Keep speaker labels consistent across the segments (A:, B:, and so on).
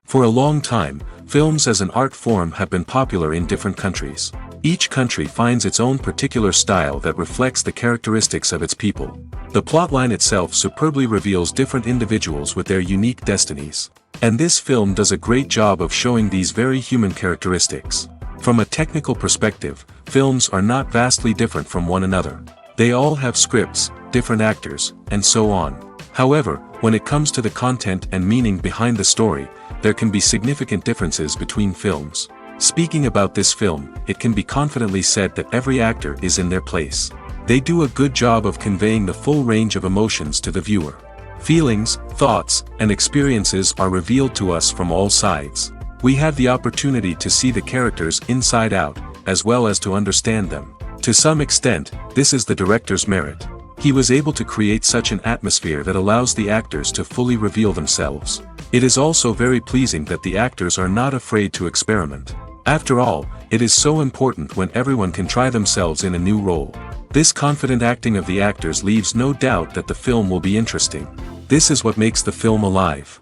A: For a long time, films as an art form have been popular in different countries. Each country finds its own particular style that reflects the characteristics of its people. The plotline itself superbly reveals different individuals with their unique destinies. And this film does a great job of showing these very human characteristics. From a technical perspective, films are not vastly different from one another. They all have scripts, different actors, and so on. However, when it comes to the content and meaning behind the story, there can be significant differences between films. Speaking about this film, it can be confidently said that every actor is in their place. They do a good job of conveying the full range of emotions to the viewer. Feelings, thoughts, and experiences are revealed to us from all sides. We have the opportunity to see the characters inside out, as well as to understand them. To some extent, this is the director's merit. He was able to create such an atmosphere that allows the actors to fully reveal themselves. It is also very pleasing that the actors are not afraid to experiment. After all, it is so important when everyone can try themselves in a new role. This confident acting of the actors leaves no doubt that the film will be interesting. This is what makes the film alive.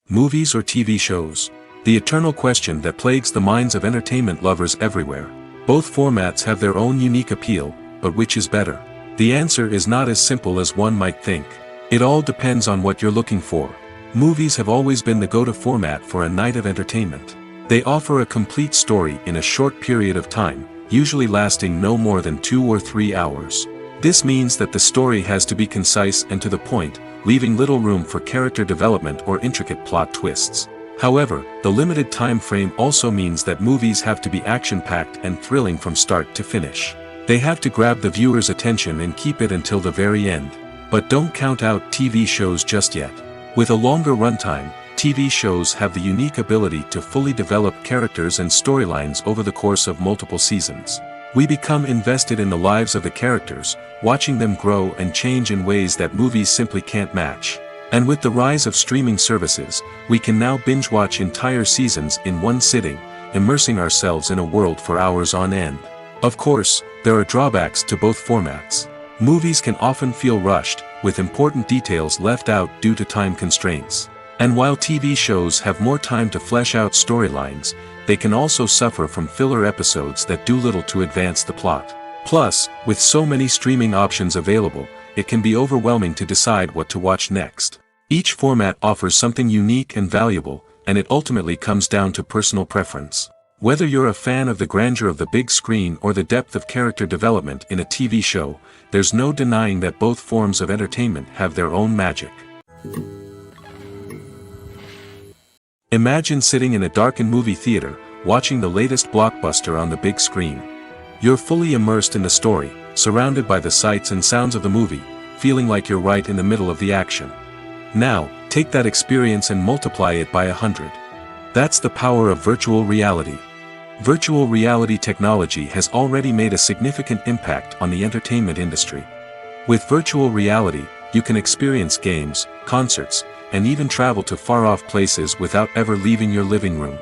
A: Movies or TV shows? The eternal question that plagues the minds of entertainment lovers everywhere. Both formats have their own unique appeal, but which is better? The answer is not as simple as one might think. It all depends on what you're looking for. Movies have always been the go-to format for a night of entertainment. They offer a complete story in a short period of time, usually lasting no more than 2 or 3 hours. This means that the story has to be concise and to the point, leaving little room for character development or intricate plot twists. However, the limited time frame also means that movies have to be action-packed and thrilling from start to finish. They have to grab the viewer's attention and keep it until the very end. But don't count out TV shows just yet. With a longer runtime, TV shows have the unique ability to fully develop characters and storylines over the course of multiple seasons. We become invested in the lives of the characters, watching them grow and change in ways that movies simply can't match. And with the rise of streaming services, we can now binge-watch entire seasons in one sitting, immersing ourselves in a world for hours on end. Of course, there are drawbacks to both formats. Movies can often feel rushed, with important details left out due to time constraints. And while TV shows have more time to flesh out storylines, they can also suffer from filler episodes that do little to advance the plot. Plus, with so many streaming options available, it can be overwhelming to decide what to watch next. Each format offers something unique and valuable, and it ultimately comes down to personal preference. Whether you're a fan of the grandeur of the big screen or the depth of character development in a TV show, there's no denying that both forms of entertainment have their own magic. Imagine sitting in a darkened movie theater, watching the latest blockbuster on the big screen. You're fully immersed in the story, surrounded by the sights and sounds of the movie, feeling like you're right in the middle of the action. Now, take that experience and multiply it by 100. That's the power of virtual reality. Virtual reality technology has already made a significant impact on the entertainment industry. With virtual reality, you can experience games, concerts, and even travel to far-off places without ever leaving your living room.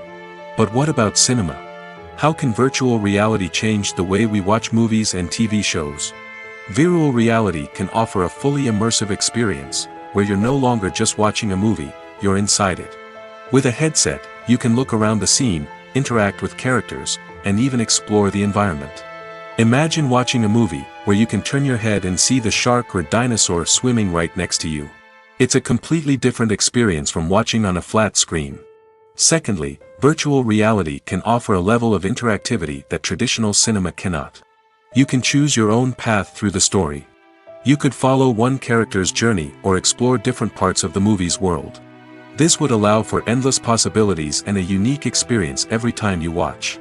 A: But what about cinema? How can virtual reality change the way we watch movies and TV shows? Virtual reality can offer a fully immersive experience, where you're no longer just watching a movie, you're inside it. With a headset, you can look around the scene, interact with characters, and even explore the environment. Imagine watching a movie, where you can turn your head and see the shark or dinosaur swimming right next to you. It's a completely different experience from watching on a flat screen. Secondly, virtual reality can offer a level of interactivity that traditional cinema cannot. You can choose your own path through the story. You could follow one character's journey or explore different parts of the movie's world. This would allow for endless possibilities and a unique experience every time you watch.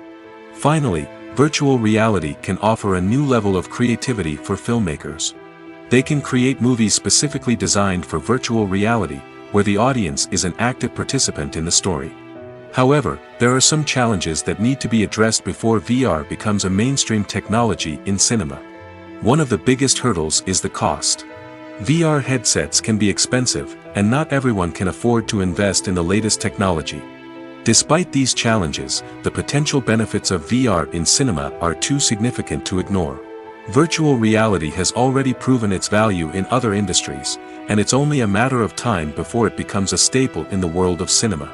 A: Finally, virtual reality can offer a new level of creativity for filmmakers. They can create movies specifically designed for virtual reality, where the audience is an active participant in the story. However, there are some challenges that need to be addressed before VR becomes a mainstream technology in cinema. One of the biggest hurdles is the cost. VR headsets can be expensive, and not everyone can afford to invest in the latest technology. Despite these challenges, the potential benefits of VR in cinema are too significant to ignore. Virtual reality has already proven its value in other industries, and it's only a matter of time before it becomes a staple in the world of cinema.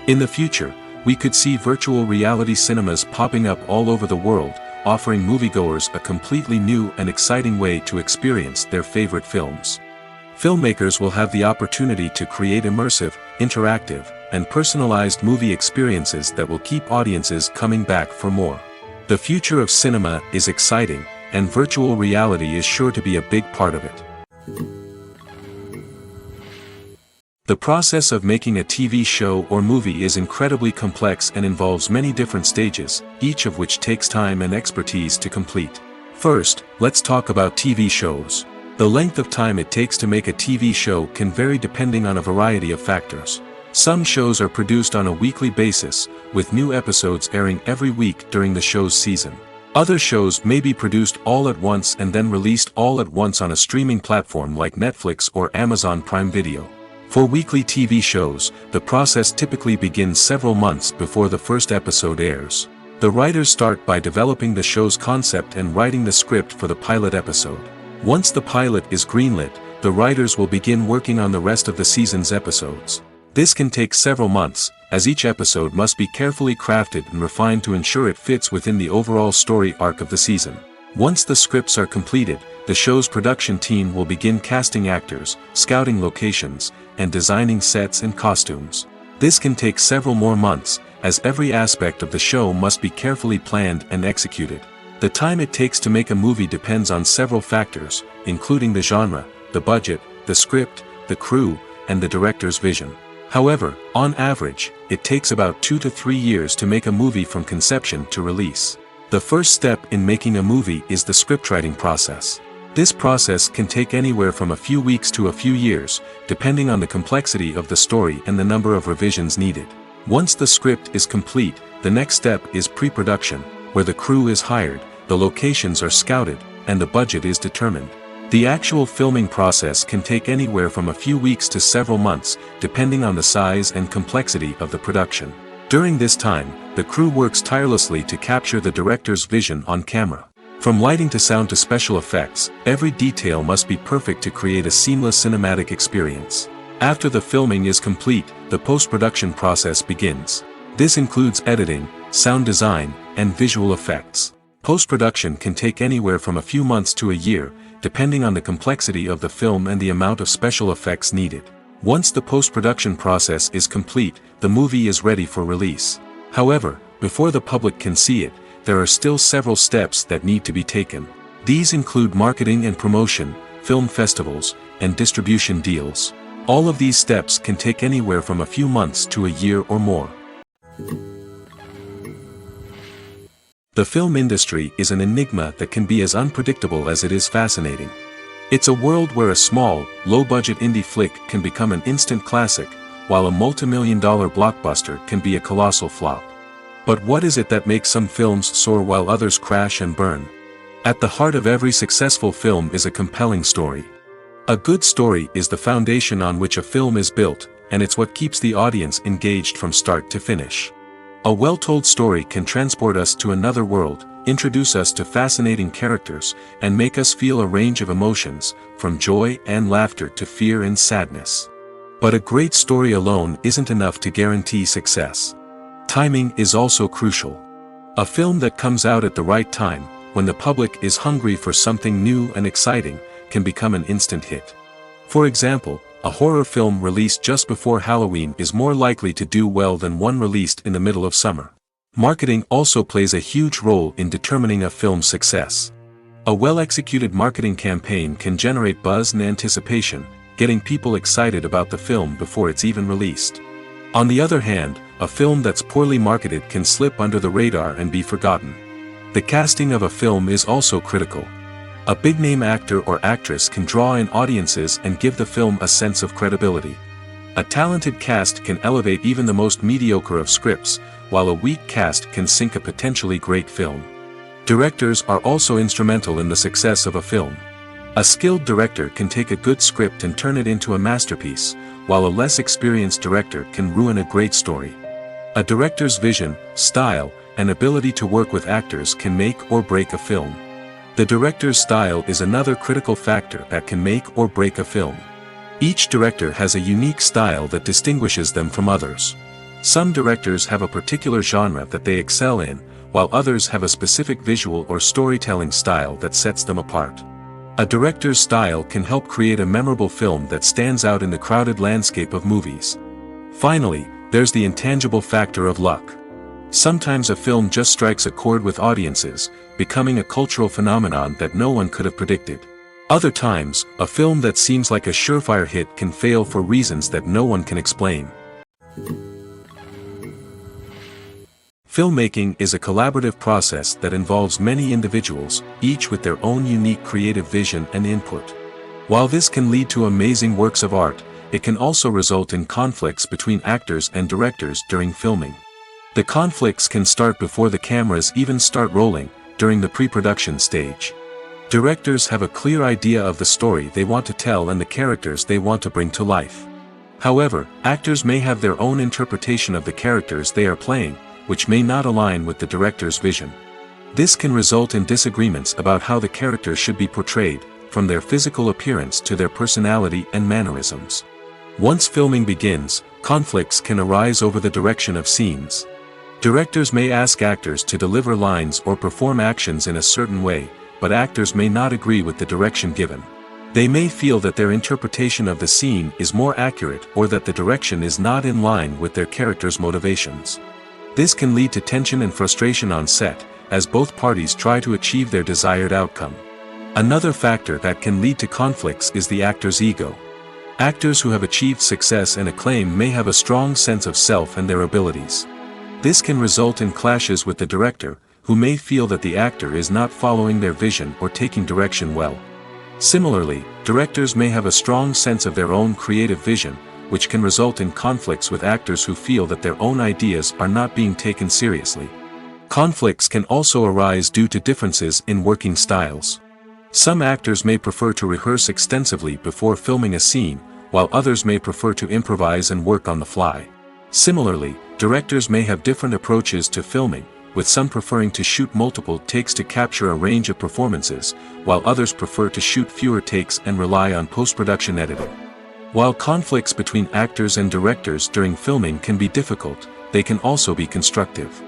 A: In the future, we could see virtual reality cinemas popping up all over the world, offering moviegoers a completely new and exciting way to experience their favorite films. Filmmakers will have the opportunity to create immersive, interactive, and personalized movie experiences that will keep audiences coming back for more. The future of cinema is exciting, and virtual reality is sure to be a big part of it. The process of making a TV show or movie is incredibly complex and involves many different stages, each of which takes time and expertise to complete. First, let's talk about TV shows. The length of time it takes to make a TV show can vary depending on a variety of factors. Some shows are produced on a weekly basis, with new episodes airing every week during the show's season. Other shows may be produced all at once and then released all at once on a streaming platform like Netflix or Amazon Prime Video. For weekly TV shows, the process typically begins several months before the first episode airs. The writers start by developing the show's concept and writing the script for the pilot episode. Once the pilot is greenlit, the writers will begin working on the rest of the season's episodes. This can take several months, as each episode must be carefully crafted and refined to ensure it fits within the overall story arc of the season. Once the scripts are completed, the show's production team will begin casting actors, scouting locations, and designing sets and costumes. This can take several more months, as every aspect of the show must be carefully planned and executed. The time it takes to make a movie depends on several factors, including the genre, the budget, the script, the crew, and the director's vision. However, on average, it takes about 2 to 3 years to make a movie from conception to release. The first step in making a movie is the scriptwriting process. This process can take anywhere from a few weeks to a few years, depending on the complexity of the story and the number of revisions needed. Once the script is complete, the next step is pre-production, where the crew is hired, the locations are scouted, and the budget is determined. The actual filming process can take anywhere from a few weeks to several months, depending on the size and complexity of the production. During this time, the crew works tirelessly to capture the director's vision on camera. From lighting to sound to special effects, every detail must be perfect to create a seamless cinematic experience. After the filming is complete, the post-production process begins. This includes editing, sound design, and visual effects. Post-production can take anywhere from a few months to a year, depending on the complexity of the film and the amount of special effects needed. Once the post-production process is complete, the movie is ready for release. However, before the public can see it, there are still several steps that need to be taken. These include marketing and promotion, film festivals, and distribution deals. All of these steps can take anywhere from a few months to a year or more. The film industry is an enigma that can be as unpredictable as it is fascinating. It's a world where a small, low-budget indie flick can become an instant classic, while a multi-million-dollar blockbuster can be a colossal flop. But what is it that makes some films soar while others crash and burn? At the heart of every successful film is a compelling story. A good story is the foundation on which a film is built, and it's what keeps the audience engaged from start to finish. A well-told story can transport us to another world, introduce us to fascinating characters, and make us feel a range of emotions, from joy and laughter to fear and sadness. But a great story alone isn't enough to guarantee success. Timing is also crucial. A film that comes out at the right time, when the public is hungry for something new and exciting, can become an instant hit. For example, a horror film released just before Halloween is more likely to do well than one released in the middle of summer. Marketing also plays a huge role in determining a film's success. A well-executed marketing campaign can generate buzz and anticipation, getting people excited about the film before it's even released. On the other hand, a film that's poorly marketed can slip under the radar and be forgotten. The casting of a film is also critical. A big-name actor or actress can draw in audiences and give the film a sense of credibility. A talented cast can elevate even the most mediocre of scripts, while a weak cast can sink a potentially great film. Directors are also instrumental in the success of a film. A skilled director can take a good script and turn it into a masterpiece, while a less experienced director can ruin a great story. A director's vision, style, and ability to work with actors can make or break a film. The director's style is another critical factor that can make or break a film. Each director has a unique style that distinguishes them from others. Some directors have a particular genre that they excel in, while others have a specific visual or storytelling style that sets them apart. A director's style can help create a memorable film that stands out in the crowded landscape of movies. Finally, there's the intangible factor of luck. Sometimes a film just strikes a chord with audiences, becoming a cultural phenomenon that no one could have predicted. Other times, a film that seems like a surefire hit can fail for reasons that no one can explain. Filmmaking is a collaborative process that involves many individuals, each with their own unique creative vision and input. While this can lead to amazing works of art, it can also result in conflicts between actors and directors during filming. The conflicts can start before the cameras even start rolling, during the pre-production stage. Directors have a clear idea of the story they want to tell and the characters they want to bring to life. However, actors may have their own interpretation of the characters they are playing, which may not align with the director's vision. This can result in disagreements about how the characters should be portrayed, from their physical appearance to their personality and mannerisms. Once filming begins, conflicts can arise over the direction of scenes. Directors may ask actors to deliver lines or perform actions in a certain way, but actors may not agree with the direction given. They may feel that their interpretation of the scene is more accurate or that the direction is not in line with their character's motivations. This can lead to tension and frustration on set, as both parties try to achieve their desired outcome. Another factor that can lead to conflicts is the actor's ego. Actors who have achieved success and acclaim may have a strong sense of self and their abilities. This can result in clashes with the director, who may feel that the actor is not following their vision or taking direction well. Similarly, directors may have a strong sense of their own creative vision, which can result in conflicts with actors who feel that their own ideas are not being taken seriously. Conflicts can also arise due to differences in working styles. Some actors may prefer to rehearse extensively before filming a scene, while others may prefer to improvise and work on the fly. Similarly, directors may have different approaches to filming, with some preferring to shoot multiple takes to capture a range of performances, while others prefer to shoot fewer takes and rely on post-production editing. While conflicts between actors and directors during filming can be difficult, they can also be constructive.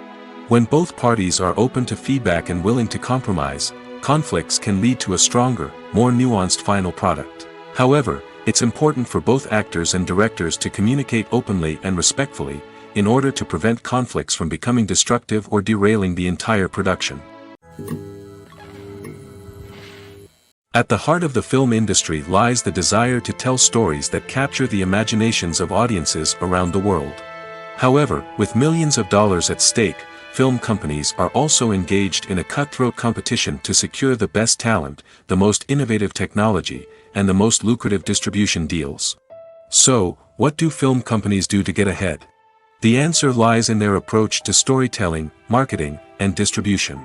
A: When both parties are open to feedback and willing to compromise, conflicts can lead to a stronger, more nuanced final product. However, it's important for both actors and directors to communicate openly and respectfully, in order to prevent conflicts from becoming destructive or derailing the entire production. At the heart of the film industry lies the desire to tell stories that capture the imaginations of audiences around the world. However, with millions of dollars at stake, film companies are also engaged in a cutthroat competition to secure the best talent, the most innovative technology, and the most lucrative distribution deals. So, what do film companies do to get ahead? The answer lies in their approach to storytelling, marketing, and distribution.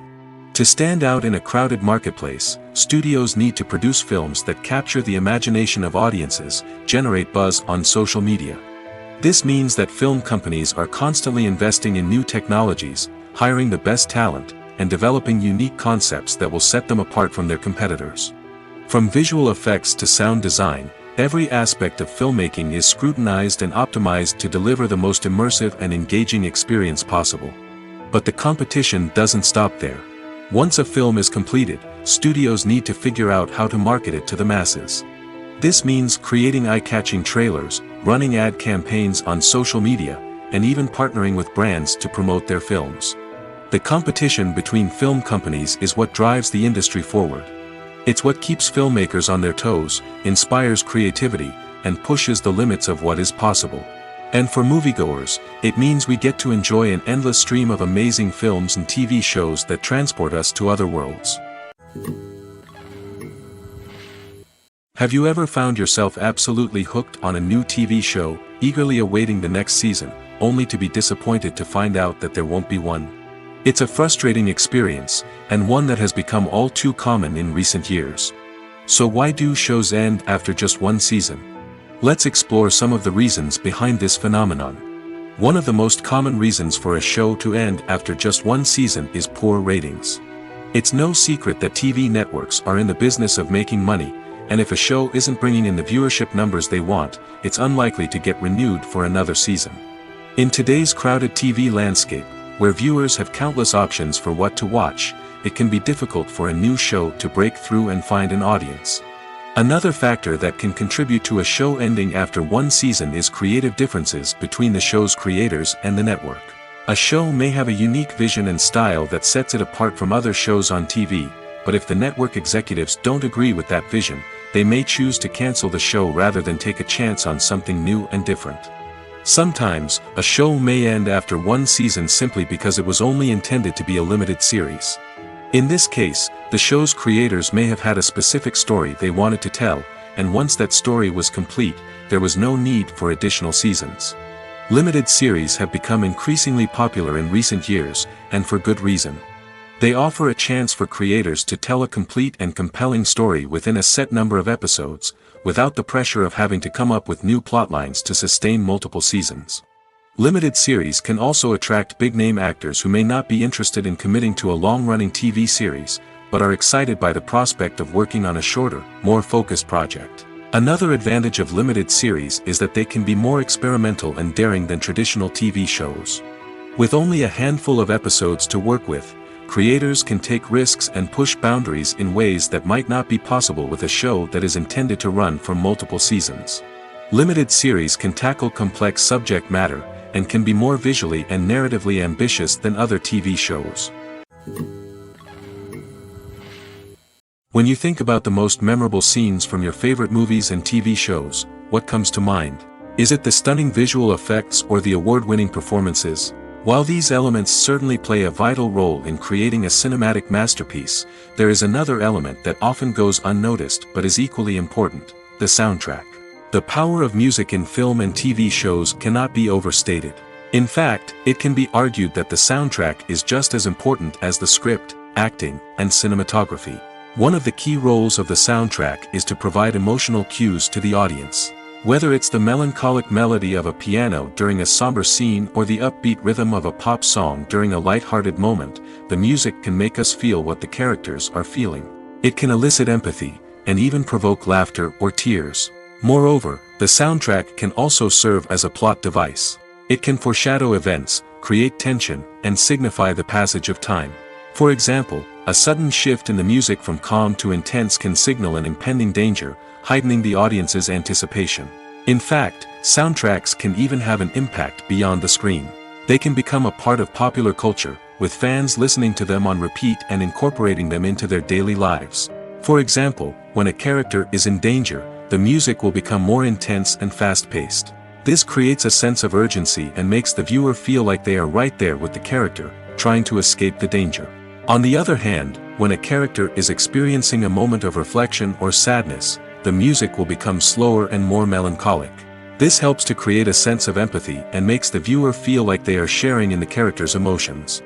A: To stand out in a crowded marketplace, studios need to produce films that capture the imagination of audiences, generate buzz on social media. This means that film companies are constantly investing in new technologies, hiring the best talent, and developing unique concepts that will set them apart from their competitors. From visual effects to sound design, every aspect of filmmaking is scrutinized and optimized to deliver the most immersive and engaging experience possible. But the competition doesn't stop there. Once a film is completed, studios need to figure out how to market it to the masses. This means creating eye-catching trailers, running ad campaigns on social media, and even partnering with brands to promote their films. The competition between film companies is what drives the industry forward. It's what keeps filmmakers on their toes, inspires creativity, and pushes the limits of what is possible. And for moviegoers, it means we get to enjoy an endless stream of amazing films and TV shows that transport us to other worlds. Have you ever found yourself absolutely hooked on a new TV show, eagerly awaiting the next season, only to be disappointed to find out that there won't be one? It's a frustrating experience, and one that has become all too common in recent years. So why do shows end after just one season? Let's explore some of the reasons behind this phenomenon. One of the most common reasons for a show to end after just one season is poor ratings. It's no secret that TV networks are in the business of making money, and if a show isn't bringing in the viewership numbers they want, it's unlikely to get renewed for another season. In today's crowded TV landscape, where viewers have countless options for what to watch, it can be difficult for a new show to break through and find an audience. Another factor that can contribute to a show ending after one season is creative differences between the show's creators and the network. A show may have a unique vision and style that sets it apart from other shows on TV, but if the network executives don't agree with that vision, they may choose to cancel the show rather than take a chance on something new and different. Sometimes, a show may end after one season simply because it was only intended to be a limited series. In this case, the show's creators may have had a specific story they wanted to tell, and once that story was complete, there was no need for additional seasons. Limited series have become increasingly popular in recent years, and for good reason. They offer a chance for creators to tell a complete and compelling story within a set number of episodes, without the pressure of having to come up with new plotlines to sustain multiple seasons. Limited series can also attract big-name actors who may not be interested in committing to a long-running TV series, but are excited by the prospect of working on a shorter, more focused project. Another advantage of limited series is that they can be more experimental and daring than traditional TV shows. With only a handful of episodes to work with, creators can take risks and push boundaries in ways that might not be possible with a show that is intended to run for multiple seasons. Limited series can tackle complex subject matter, and can be more visually and narratively ambitious than other TV shows. When you think about the most memorable scenes from your favorite movies and TV shows, what comes to mind? Is it the stunning visual effects or the award-winning performances? While these elements certainly play a vital role in creating a cinematic masterpiece, there is another element that often goes unnoticed but is equally important: the soundtrack. The power of music in film and TV shows cannot be overstated. In fact, it can be argued that the soundtrack is just as important as the script, acting, and cinematography. One of the key roles of the soundtrack is to provide emotional cues to the audience. Whether it's the melancholic melody of a piano during a somber scene or the upbeat rhythm of a pop song during a light-hearted moment, the music can make us feel what the characters are feeling. It can elicit empathy, and even provoke laughter or tears. Moreover, the soundtrack can also serve as a plot device. It can foreshadow events, create tension, and signify the passage of time. For example, a sudden shift in the music from calm to intense can signal an impending danger, heightening the audience's anticipation. In fact, soundtracks can even have an impact beyond the screen. They can become a part of popular culture, with fans listening to them on repeat and incorporating them into their daily lives. For example, when a character is in danger, the music will become more intense and fast-paced. This creates a sense of urgency and makes the viewer feel like they are right there with the character, trying to escape the danger. On the other hand, when a character is experiencing a moment of reflection or sadness, the music will become slower and more melancholic. This helps to create a sense of empathy and makes the viewer feel like they are sharing in the character's emotions.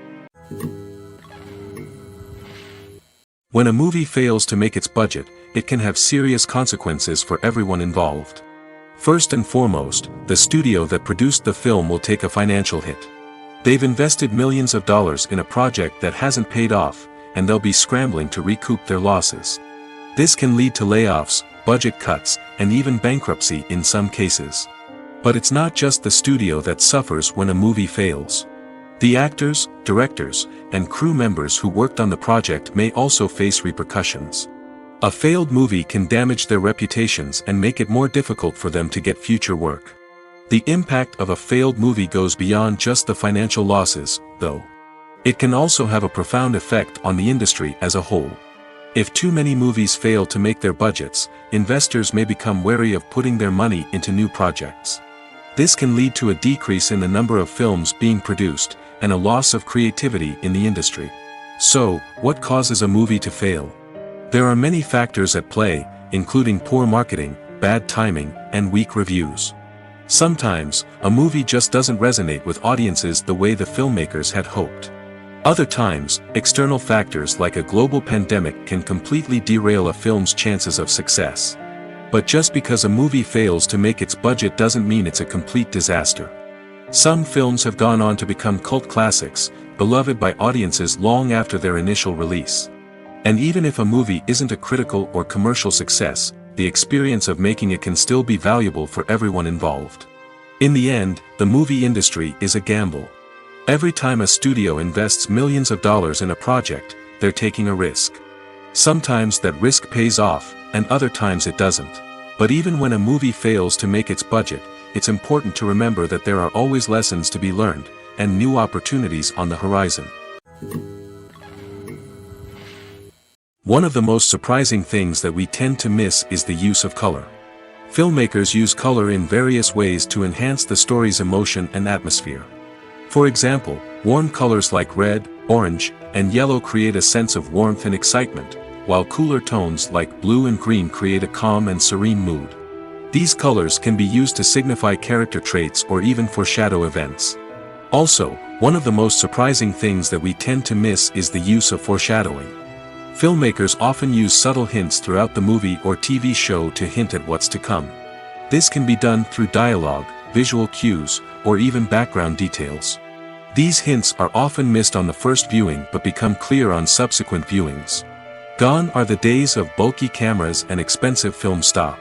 A: When a movie fails to make its budget, it can have serious consequences for everyone involved. First and foremost, the studio that produced the film will take a financial hit. They've invested millions of dollars in a project that hasn't paid off, and they'll be scrambling to recoup their losses. This can lead to layoffs, budget cuts, and even bankruptcy in some cases. But it's not just the studio that suffers when a movie fails. The actors, directors, and crew members who worked on the project may also face repercussions. A failed movie can damage their reputations and make it more difficult for them to get future work. The impact of a failed movie goes beyond just the financial losses, though. It can also have a profound effect on the industry as a whole. If too many movies fail to make their budgets, investors may become wary of putting their money into new projects. This can lead to a decrease in the number of films being produced, and a loss of creativity in the industry. So, what causes a movie to fail? There are many factors at play, including poor marketing, bad timing, and weak reviews. Sometimes, a movie just doesn't resonate with audiences the way the filmmakers had hoped. Other times, external factors like a global pandemic can completely derail a film's chances of success. But just because a movie fails to make its budget doesn't mean it's a complete disaster. Some films have gone on to become cult classics, beloved by audiences long after their initial release. And even if a movie isn't a critical or commercial success, the experience of making it can still be valuable for everyone involved. In the end, the movie industry is a gamble. Every time a studio invests millions of dollars in a project, they're taking a risk. Sometimes that risk pays off, and other times it doesn't. But even when a movie fails to make its budget, it's important to remember that there are always lessons to be learned, and new opportunities on the horizon. One of the most surprising things that we tend to miss is the use of color. Filmmakers use color in various ways to enhance the story's emotion and atmosphere. For example, warm colors like red, orange, and yellow create a sense of warmth and excitement, while cooler tones like blue and green create a calm and serene mood. These colors can be used to signify character traits or even foreshadow events. Also, one of the most surprising things that we tend to miss is the use of foreshadowing. Filmmakers often use subtle hints throughout the movie or TV show to hint at what's to come. This can be done through dialogue, visual cues, or even background details. These hints are often missed on the first viewing but become clear on subsequent viewings. Gone are the days of bulky cameras and expensive film stock.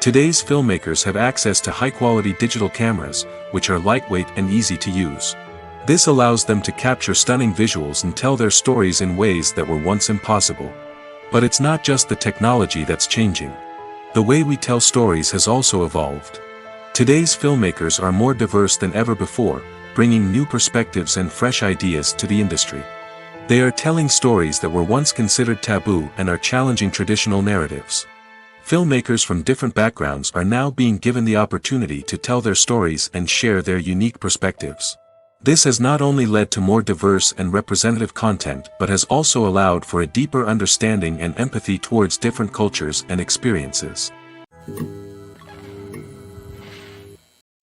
A: Today's filmmakers have access to high-quality digital cameras, which are lightweight and easy to use. This allows them to capture stunning visuals and tell their stories in ways that were once impossible. But it's not just the technology that's changing. The way we tell stories has also evolved. Today's filmmakers are more diverse than ever before, bringing new perspectives and fresh ideas to the industry. They are telling stories that were once considered taboo and are challenging traditional narratives. Filmmakers from different backgrounds are now being given the opportunity to tell their stories and share their unique perspectives. This has not only led to more diverse and representative content but has also allowed for a deeper understanding and empathy towards different cultures and experiences.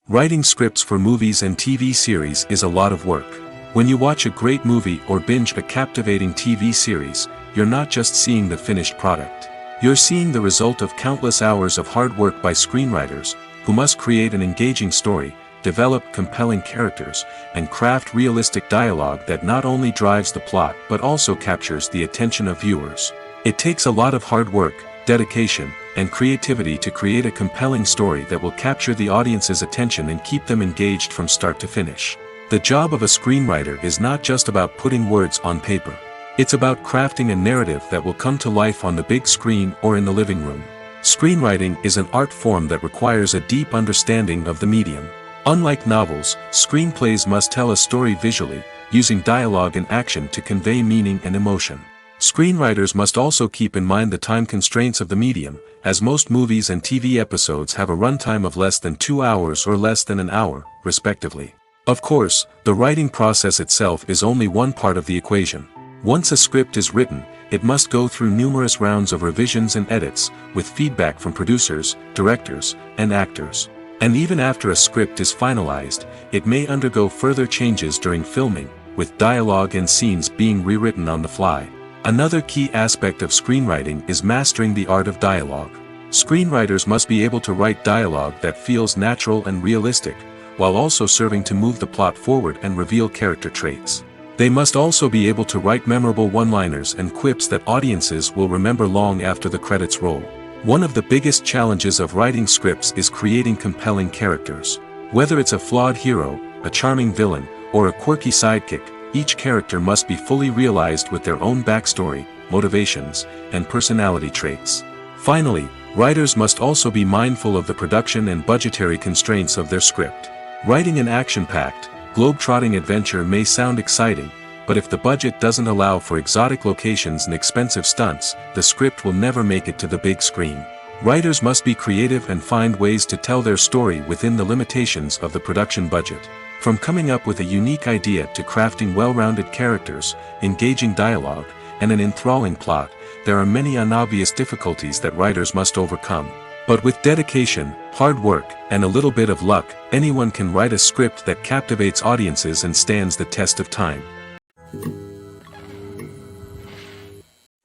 A: Writing scripts for movies and TV series is a lot of work. When you watch a great movie or binge a captivating TV series, you're not just seeing the finished product. You're seeing the result of countless hours of hard work by screenwriters, who must create an engaging story, develop compelling characters, and craft realistic dialogue that not only drives the plot but also captures the attention of viewers. It takes a lot of hard work, dedication, and creativity to create a compelling story that will capture the audience's attention and keep them engaged from start to finish. The job of a screenwriter is not just about putting words on paper. It's about crafting a narrative that will come to life on the big screen or in the living room. Screenwriting is an art form that requires a deep understanding of the medium. Unlike novels, screenplays must tell a story visually, using dialogue and action to convey meaning and emotion. Screenwriters must also keep in mind the time constraints of the medium, as most movies and TV episodes have a runtime of less than 2 hours or less than an hour, respectively. Of course, the writing process itself is only one part of the equation. Once a script is written, it must go through numerous rounds of revisions and edits, with feedback from producers, directors, and actors. And even after a script is finalized, it may undergo further changes during filming, with dialogue and scenes being rewritten on the fly. Another key aspect of screenwriting is mastering the art of dialogue. Screenwriters must be able to write dialogue that feels natural and realistic, while also serving to move the plot forward and reveal character traits. They must also be able to write memorable one-liners and quips that audiences will remember long after the credits roll. One of the biggest challenges of writing scripts is creating compelling characters. Whether it's a flawed hero, a charming villain, or a quirky sidekick, each character must be fully realized with their own backstory, motivations, and personality traits. Finally, writers must also be mindful of the production and budgetary constraints of their script. Writing an action-packed, globe-trotting adventure may sound exciting, but if the budget doesn't allow for exotic locations and expensive stunts, the script will never make it to the big screen. Writers must be creative and find ways to tell their story within the limitations of the production budget. From coming up with a unique idea to crafting well-rounded characters, engaging dialogue, and an enthralling plot, there are many unobvious difficulties that writers must overcome. But with dedication, hard work, and a little bit of luck, anyone can write a script that captivates audiences and stands the test of time.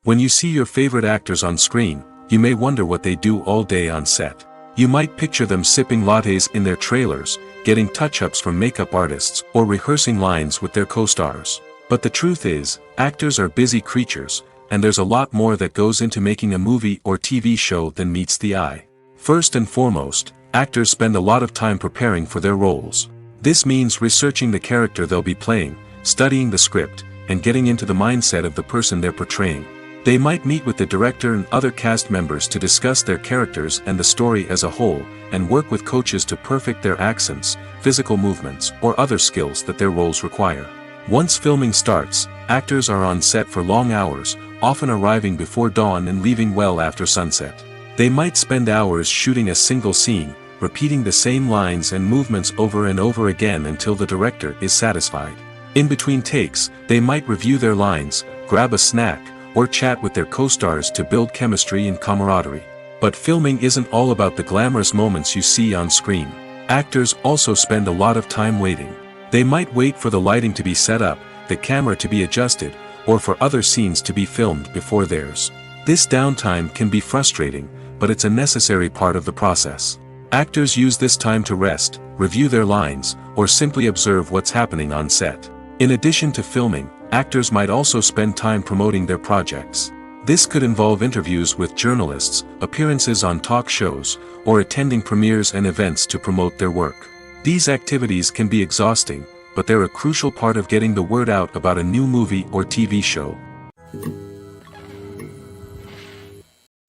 A: When you see your favorite actors on screen, you may wonder what they do all day on set. You might picture them sipping lattes in their trailers, getting touch-ups from makeup artists, or rehearsing lines with their co-stars. But the truth is, actors are busy creatures, and there's a lot more that goes into making a movie or TV show than meets the eye. First and foremost, actors spend a lot of time preparing for their roles. This means researching the character they'll be playing, studying the script, and getting into the mindset of the person they're portraying. They might meet with the director and other cast members to discuss their characters and the story as a whole, and work with coaches to perfect their accents, physical movements, or other skills that their roles require. Once filming starts, actors are on set for long hours, often arriving before dawn and leaving well after sunset. They might spend hours shooting a single scene, repeating the same lines and movements over and over again until the director is satisfied. In between takes, they might review their lines, grab a snack, or chat with their co-stars to build chemistry and camaraderie. But filming isn't all about the glamorous moments you see on screen. Actors also spend a lot of time waiting. They might wait for the lighting to be set up, the camera to be adjusted, or for other scenes to be filmed before theirs. This downtime can be frustrating, but it's a necessary part of the process. Actors use this time to rest, review their lines, or simply observe what's happening on set. In addition to filming, actors might also spend time promoting their projects. This could involve interviews with journalists, appearances on talk shows, or attending premieres and events to promote their work. These activities can be exhausting, but they're a crucial part of getting the word out about a new movie or TV show.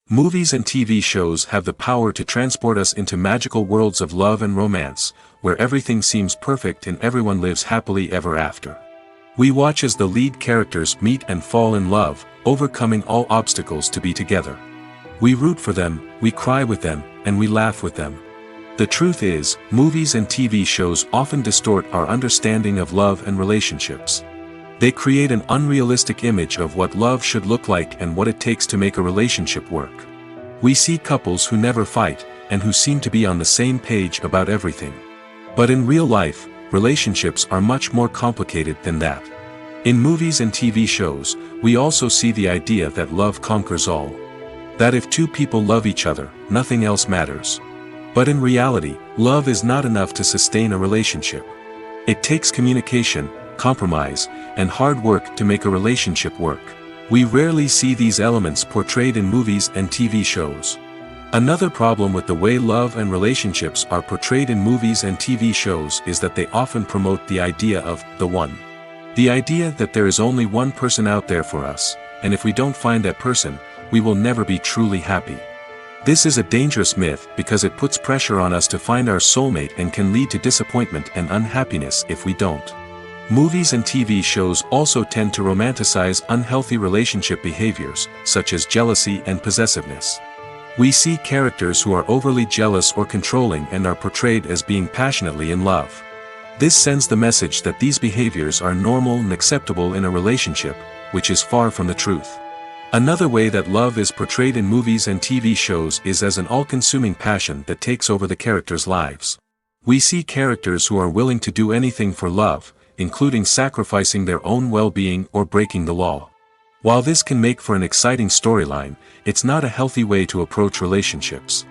A: Movies and TV shows have the power to transport us into magical worlds of love and romance, where everything seems perfect and everyone lives happily ever after. We watch as the lead characters meet and fall in love, overcoming all obstacles to be together. We root for them, we cry with them, and we laugh with them. The truth is, movies and TV shows often distort our understanding of love and relationships. They create an unrealistic image of what love should look like and what it takes to make a relationship work. We see couples who never fight, and who seem to be on the same page about everything. But in real life, relationships are much more complicated than that. In movies and TV shows, we also see the idea that love conquers all. That if two people love each other, nothing else matters. But in reality, love is not enough to sustain a relationship. It takes communication, compromise, and hard work to make a relationship work. We rarely see these elements portrayed in movies and TV shows. Another problem with the way love and relationships are portrayed in movies and TV shows is that they often promote the idea of the one. The idea that there is only one person out there for us, and if we don't find that person, we will never be truly happy. This is a dangerous myth because it puts pressure on us to find our soulmate and can lead to disappointment and unhappiness if we don't. Movies and TV shows also tend to romanticize unhealthy relationship behaviors, such as jealousy and possessiveness. We see characters who are overly jealous or controlling and are portrayed as being passionately in love. This sends the message that these behaviors are normal and acceptable in a relationship, which is far from the truth. Another way that love is portrayed in movies and TV shows is as an all-consuming passion that takes over the characters' lives. We see characters who are willing to do anything for love, including sacrificing their own well-being or breaking the law. While this can make for an exciting storyline, it's not a healthy way to approach relationships.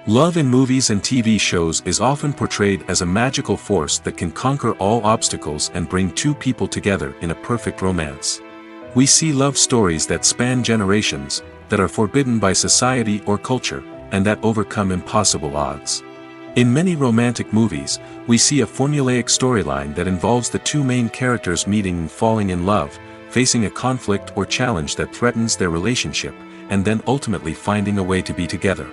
A: Love in movies and TV shows is often portrayed as a magical force that can conquer all obstacles and bring two people together in a perfect romance. We see love stories that span generations, that are forbidden by society or culture, and that overcome impossible odds. In many romantic movies, we see a formulaic storyline that involves the two main characters meeting and falling in love, facing a conflict or challenge that threatens their relationship, and then ultimately finding a way to be together.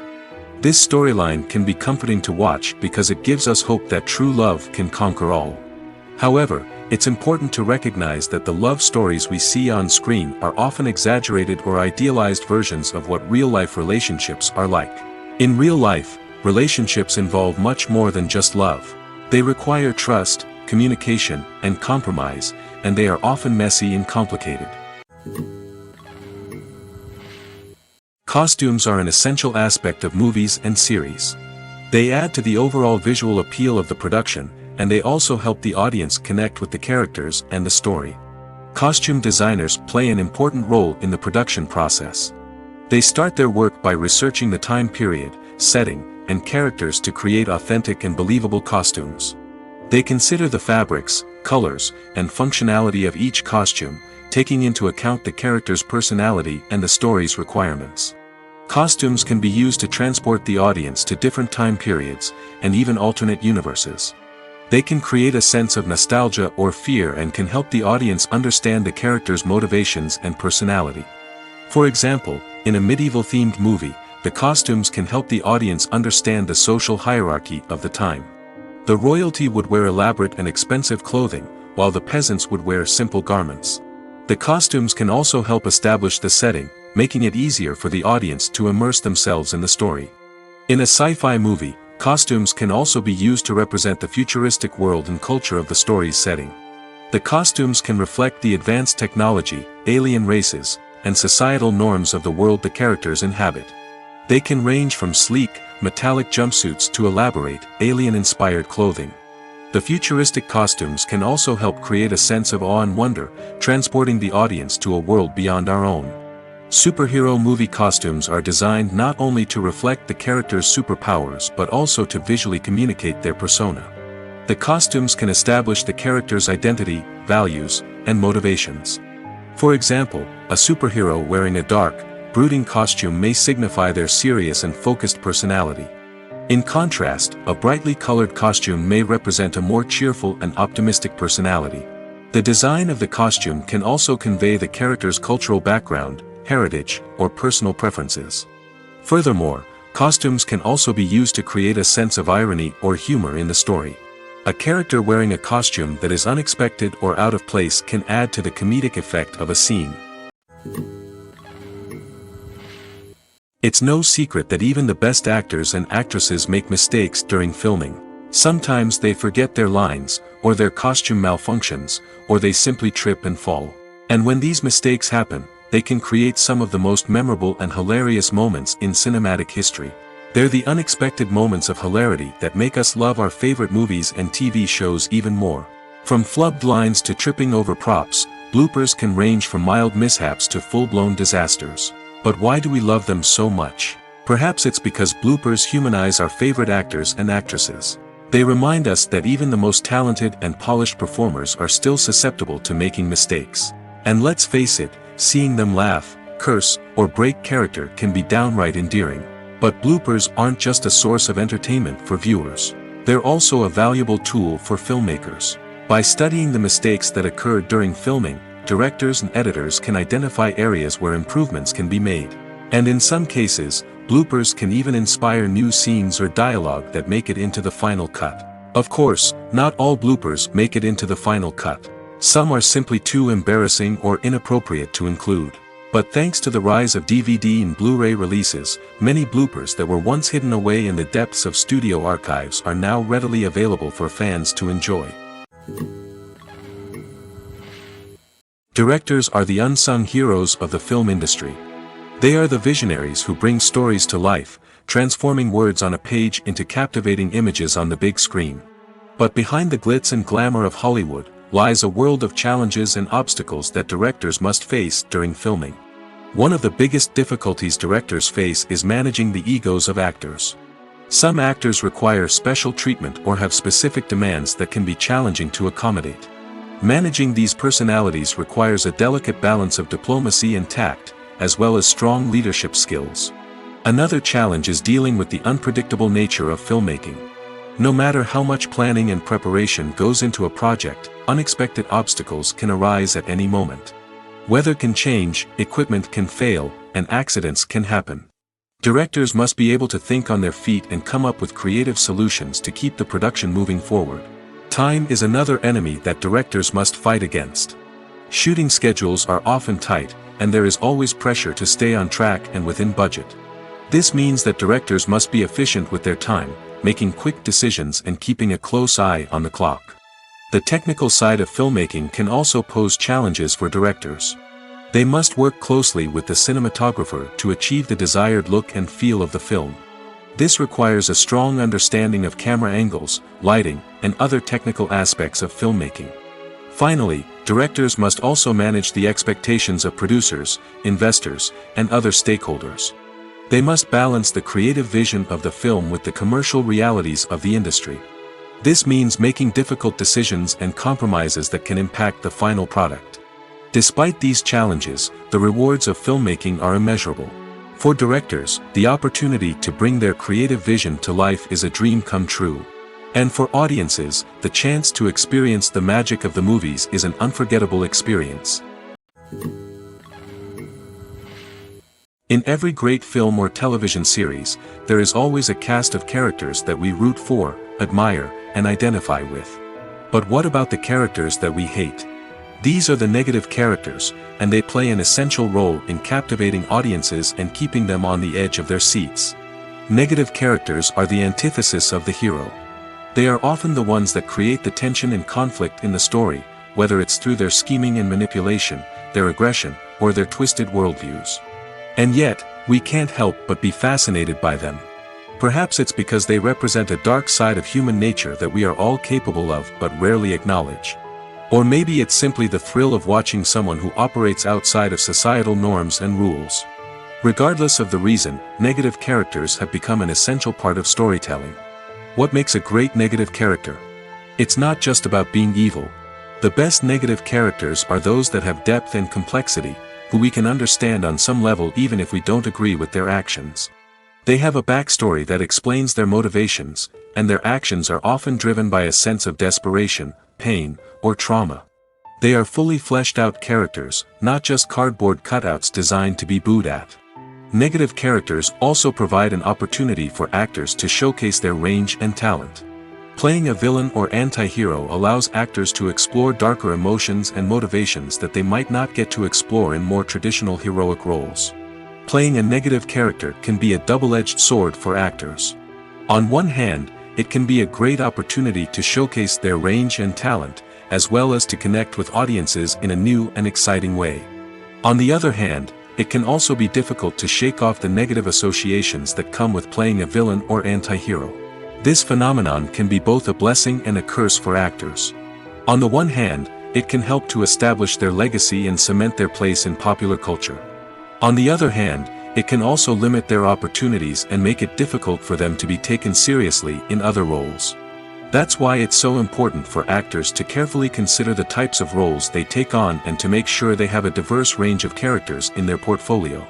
A: This storyline can be comforting to watch because it gives us hope that true love can conquer all. However, it's important to recognize that the love stories we see on screen are often exaggerated or idealized versions of what real-life relationships are like. In real life, relationships involve much more than just love. They require trust, communication, and compromise, and they are often messy and complicated. Costumes are an essential aspect of movies and series. They add to the overall visual appeal of the production, and they also help the audience connect with the characters and the story. Costume designers play an important role in the production process. They start their work by researching the time period, setting, and characters to create authentic and believable costumes. They consider the fabrics, colors, and functionality of each costume, taking into account the character's personality and the story's requirements. Costumes can be used to transport the audience to different time periods, and even alternate universes. They can create a sense of nostalgia or fear and can help the audience understand the character's motivations and personality. For example, in a medieval-themed movie, the costumes can help the audience understand the social hierarchy of the time. The royalty would wear elaborate and expensive clothing, while the peasants would wear simple garments. The costumes can also help establish the setting, making it easier for the audience to immerse themselves in the story. In a sci-fi movie, costumes can also be used to represent the futuristic world and culture of the story's setting. The costumes can reflect the advanced technology, alien races, and societal norms of the world the characters inhabit. They can range from sleek, metallic jumpsuits to elaborate, alien-inspired clothing. The futuristic costumes can also help create a sense of awe and wonder, transporting the audience to a world beyond our own. Superhero movie costumes are designed not only to reflect the character's superpowers but also to visually communicate their persona. The costumes can establish the character's identity, values, and motivations. For example, a superhero wearing a dark, brooding costume may signify their serious and focused personality. In contrast, a brightly colored costume may represent a more cheerful and optimistic personality. The design of the costume can also convey the character's cultural background, heritage, or personal preferences. Furthermore, costumes can also be used to create a sense of irony or humor in the story. A character wearing a costume that is unexpected or out of place can add to the comedic effect of a scene. It's no secret that even the best actors and actresses make mistakes during filming. Sometimes they forget their lines, or their costume malfunctions, or they simply trip and fall. And when these mistakes happen, they can create some of the most memorable and hilarious moments in cinematic history. They're the unexpected moments of hilarity that make us love our favorite movies and TV shows even more. From flubbed lines to tripping over props, bloopers can range from mild mishaps to full-blown disasters. But why do we love them so much? Perhaps it's because bloopers humanize our favorite actors and actresses. They remind us that even the most talented and polished performers are still susceptible to making mistakes. And let's face it, seeing them laugh, curse, or break character can be downright endearing. But bloopers aren't just a source of entertainment for viewers. They're also a valuable tool for filmmakers. By studying the mistakes that occurred during filming, directors and editors can identify areas where improvements can be made. And in some cases, bloopers can even inspire new scenes or dialogue that make it into the final cut. Of course, not all bloopers make it into the final cut. Some are simply too embarrassing or inappropriate to include. But thanks to the rise of DVD and Blu-ray releases, many bloopers that were once hidden away in the depths of studio archives are now readily available for fans to enjoy. Directors are the unsung heroes of the film industry. They are the visionaries who bring stories to life, transforming words on a page into captivating images on the big screen. But behind the glitz and glamour of Hollywood, lies a world of challenges and obstacles that directors must face during filming. One of the biggest difficulties directors face is managing the egos of actors. Some actors require special treatment or have specific demands that can be challenging to accommodate. Managing these personalities requires a delicate balance of diplomacy and tact, as well as strong leadership skills. Another challenge is dealing with the unpredictable nature of filmmaking. No matter how much planning and preparation goes into a project, unexpected obstacles can arise at any moment. Weather can change, equipment can fail, and accidents can happen. Directors must be able to think on their feet and come up with creative solutions to keep the production moving forward. Time is another enemy that directors must fight against. Shooting schedules are often tight, and there is always pressure to stay on track and within budget. This means that directors must be efficient with their time, making quick decisions and keeping a close eye on the clock. The technical side of filmmaking can also pose challenges for directors. They must work closely with the cinematographer to achieve the desired look and feel of the film. This requires a strong understanding of camera angles, lighting, and other technical aspects of filmmaking. Finally, directors must also manage the expectations of producers, investors, and other stakeholders. They must balance the creative vision of the film with the commercial realities of the industry. This means making difficult decisions and compromises that can impact the final product. Despite these challenges, the rewards of filmmaking are immeasurable. For directors, the opportunity to bring their creative vision to life is a dream come true. And for audiences, the chance to experience the magic of the movies is an unforgettable experience. In every great film or television series, there is always a cast of characters that we root for, admire, and identify with. But what about the characters that we hate? These are the negative characters, and they play an essential role in captivating audiences and keeping them on the edge of their seats. Negative characters are the antithesis of the hero. They are often the ones that create the tension and conflict in the story, whether it's through their scheming and manipulation, their aggression, or their twisted worldviews. And yet, we can't help but be fascinated by them. Perhaps it's because they represent a dark side of human nature that we are all capable of but rarely acknowledge. Or maybe it's simply the thrill of watching someone who operates outside of societal norms and rules. Regardless of the reason, negative characters have become an essential part of storytelling. What makes a great negative character? It's not just about being evil. The best negative characters are those that have depth and complexity, who we can understand on some level even if we don't agree with their actions. They have a backstory that explains their motivations, and their actions are often driven by a sense of desperation, pain, or trauma. They are fully fleshed out characters, not just cardboard cutouts designed to be booed at. Negative characters also provide an opportunity for actors to showcase their range and talent. Playing a villain or anti-hero allows actors to explore darker emotions and motivations that they might not get to explore in more traditional heroic roles. Playing a negative character can be a double-edged sword for actors. On one hand, it can be a great opportunity to showcase their range and talent, as well as to connect with audiences in a new and exciting way. On the other hand, it can also be difficult to shake off the negative associations that come with playing a villain or anti-hero. This phenomenon can be both a blessing and a curse for actors. On the one hand, it can help to establish their legacy and cement their place in popular culture. On the other hand, it can also limit their opportunities and make it difficult for them to be taken seriously in other roles. That's why it's so important for actors to carefully consider the types of roles they take on and to make sure they have a diverse range of characters in their portfolio.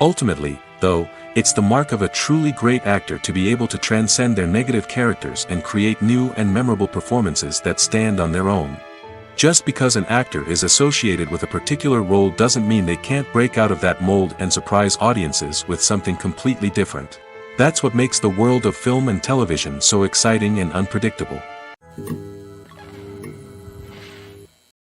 A: Ultimately, though, it's the mark of a truly great actor to be able to transcend their negative characters and create new and memorable performances that stand on their own. Just because an actor is associated with a particular role doesn't mean they can't break out of that mold and surprise audiences with something completely different. That's what makes the world of film and television so exciting and unpredictable.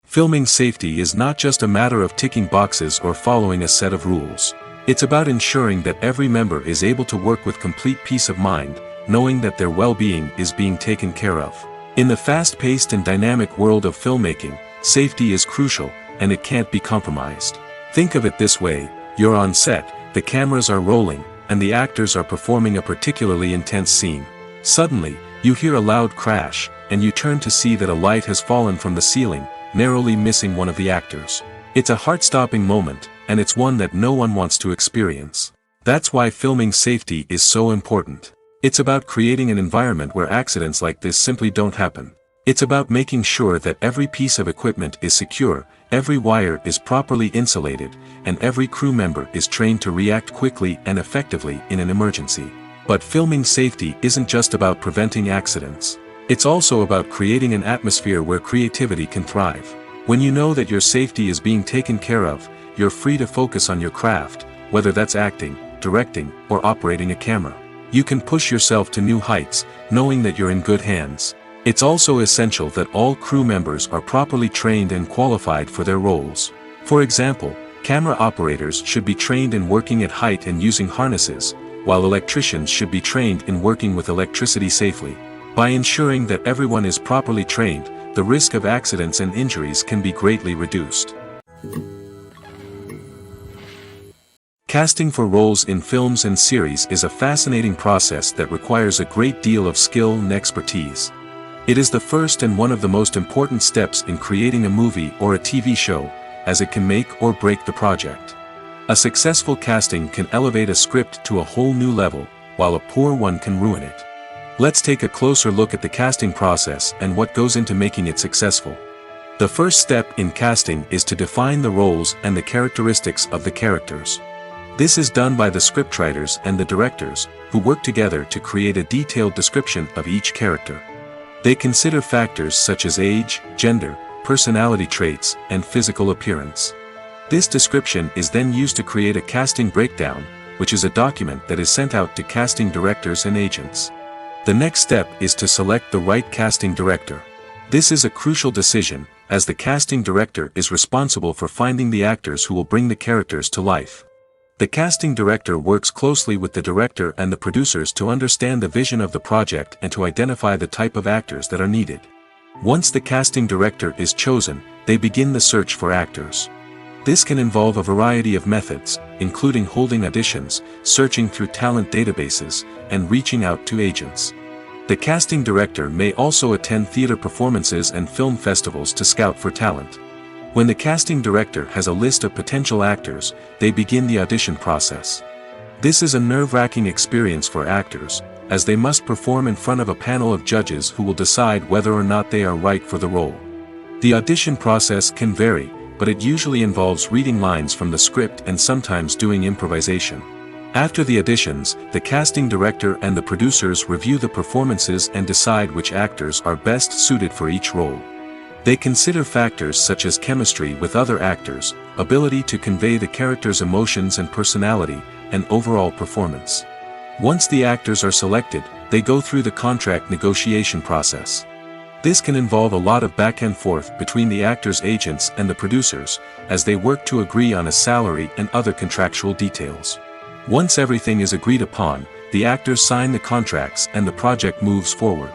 A: Filming safety is not just a matter of ticking boxes or following a set of rules. It's about ensuring that every member is able to work with complete peace of mind, knowing that their well-being is being taken care of. In the fast-paced and dynamic world of filmmaking, safety is crucial, and it can't be compromised. Think of it this way: you're on set, the cameras are rolling, and the actors are performing a particularly intense scene. Suddenly, you hear a loud crash, and you turn to see that a light has fallen from the ceiling, narrowly missing one of the actors. It's a heart-stopping moment, and it's one that no one wants to experience. That's why filming safety is so important. It's about creating an environment where accidents like this simply don't happen. It's about making sure that every piece of equipment is secure, every wire is properly insulated, and every crew member is trained to react quickly and effectively in an emergency. But filming safety isn't just about preventing accidents. It's also about creating an atmosphere where creativity can thrive. When you know that your safety is being taken care of, you're free to focus on your craft, whether that's acting, directing, or operating a camera. You can push yourself to new heights, knowing that you're in good hands. It's also essential that all crew members are properly trained and qualified for their roles. For example, camera operators should be trained in working at height and using harnesses, while electricians should be trained in working with electricity safely. By ensuring that everyone is properly trained, the risk of accidents and injuries can be greatly reduced. Casting for roles in films and series is a fascinating process that requires a great deal of skill and expertise. It is the first and one of the most important steps in creating a movie or a TV show, as it can make or break the project. A successful casting can elevate a script to a whole new level, while a poor one can ruin it. Let's take a closer look at the casting process and what goes into making it successful. The first step in casting is to define the roles and the characteristics of the characters. This is done by the scriptwriters and the directors, who work together to create a detailed description of each character. They consider factors such as age, gender, personality traits, and physical appearance. This description is then used to create a casting breakdown, which is a document that is sent out to casting directors and agents. The next step is to select the right casting director. This is a crucial decision, as the casting director is responsible for finding the actors who will bring the characters to life. The casting director works closely with the director and the producers to understand the vision of the project and to identify the type of actors that are needed. Once the casting director is chosen, they begin the search for actors. This can involve a variety of methods, including holding auditions, searching through talent databases, and reaching out to agents. The casting director may also attend theater performances and film festivals to scout for talent. When the casting director has a list of potential actors, they begin the audition process. This is a nerve-wracking experience for actors, as they must perform in front of a panel of judges who will decide whether or not they are right for the role. The audition process can vary, but it usually involves reading lines from the script and sometimes doing improvisation. After the auditions, the casting director and the producers review the performances and decide which actors are best suited for each role. They consider factors such as chemistry with other actors, ability to convey the character's emotions and personality, and overall performance. Once the actors are selected, they go through the contract negotiation process. This can involve a lot of back and forth between the actors' agents and the producers, as they work to agree on a salary and other contractual details. Once everything is agreed upon, the actors sign the contracts and the project moves forward.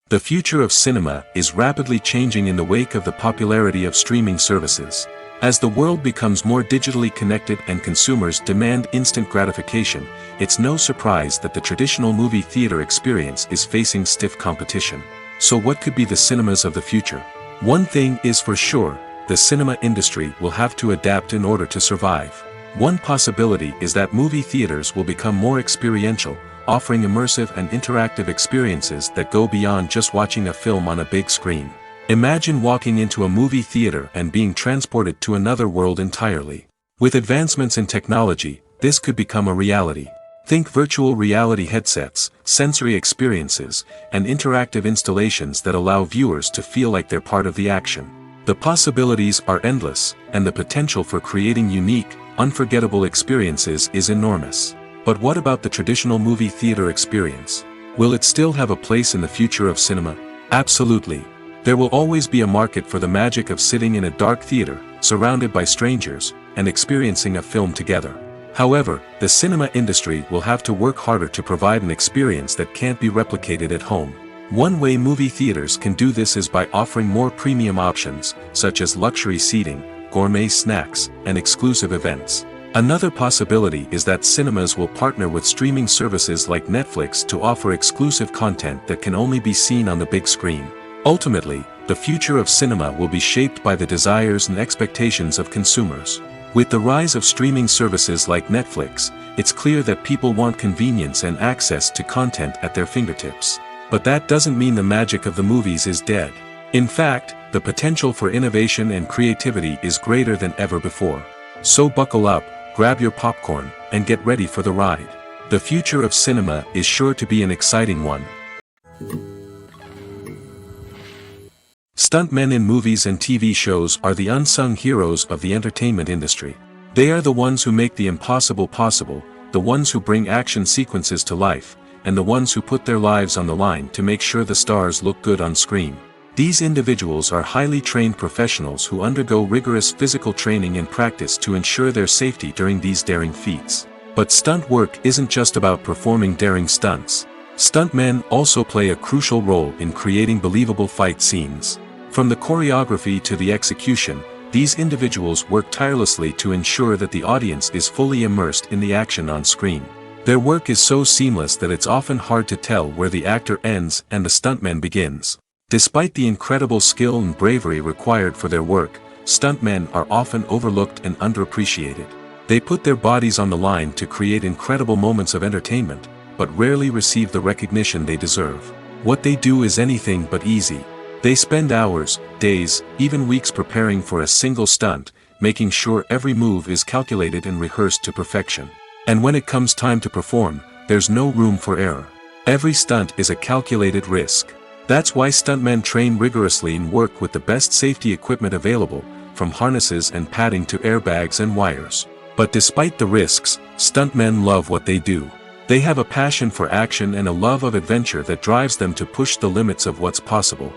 A: The future of cinema is rapidly changing in the wake of the popularity of streaming services. As the world becomes more digitally connected and consumers demand instant gratification, it's no surprise that the traditional movie theater experience is facing stiff competition. So what could be the cinemas of the future? One thing is for sure, the cinema industry will have to adapt in order to survive. One possibility is that movie theaters will become more experiential, offering immersive and interactive experiences that go beyond just watching a film on a big screen. Imagine walking into a movie theater and being transported to another world entirely. With advancements in technology, this could become a reality. Think virtual reality headsets, sensory experiences, and interactive installations that allow viewers to feel like they're part of the action. The possibilities are endless, and the potential for creating unique, unforgettable experiences is enormous. But what about the traditional movie theater experience? Will it still have a place in the future of cinema? Absolutely. There will always be a market for the magic of sitting in a dark theater, surrounded by strangers, and experiencing a film together. However, the cinema industry will have to work harder to provide an experience that can't be replicated at home. One way movie theaters can do this is by offering more premium options, such as luxury seating, gourmet snacks, and exclusive events. Another possibility is that cinemas will partner with streaming services like Netflix to offer exclusive content that can only be seen on the big screen. Ultimately, the future of cinema will be shaped by the desires and expectations of consumers. With the rise of streaming services like Netflix, it's clear that people want convenience and access to content at their fingertips. But that doesn't mean the magic of the movies is dead. In fact, the potential for innovation and creativity is greater than ever before. So buckle up, grab your popcorn, and get ready for the ride. The future of cinema is sure to be an exciting one. Stuntmen in movies and TV shows are the unsung heroes of the entertainment industry. They are the ones who make the impossible possible, the ones who bring action sequences to life, and the ones who put their lives on the line to make sure the stars look good on screen. These individuals are highly trained professionals who undergo rigorous physical training and practice to ensure their safety during these daring feats. But stunt work isn't just about performing daring stunts. Stuntmen also play a crucial role in creating believable fight scenes. From the choreography to the execution, these individuals work tirelessly to ensure that the audience is fully immersed in the action on screen. Their work is so seamless that it's often hard to tell where the actor ends and the stuntman begins. Despite the incredible skill and bravery required for their work, stuntmen are often overlooked and underappreciated. They put their bodies on the line to create incredible moments of entertainment, but rarely receive the recognition they deserve. What they do is anything but easy. They spend hours, days, even weeks preparing for a single stunt, making sure every move is calculated and rehearsed to perfection. And when it comes time to perform, there's no room for error. Every stunt is a calculated risk. That's why stuntmen train rigorously and work with the best safety equipment available, from harnesses and padding to airbags and wires. But despite the risks, stuntmen love what they do. They have a passion for action and a love of adventure that drives them to push the limits of what's possible.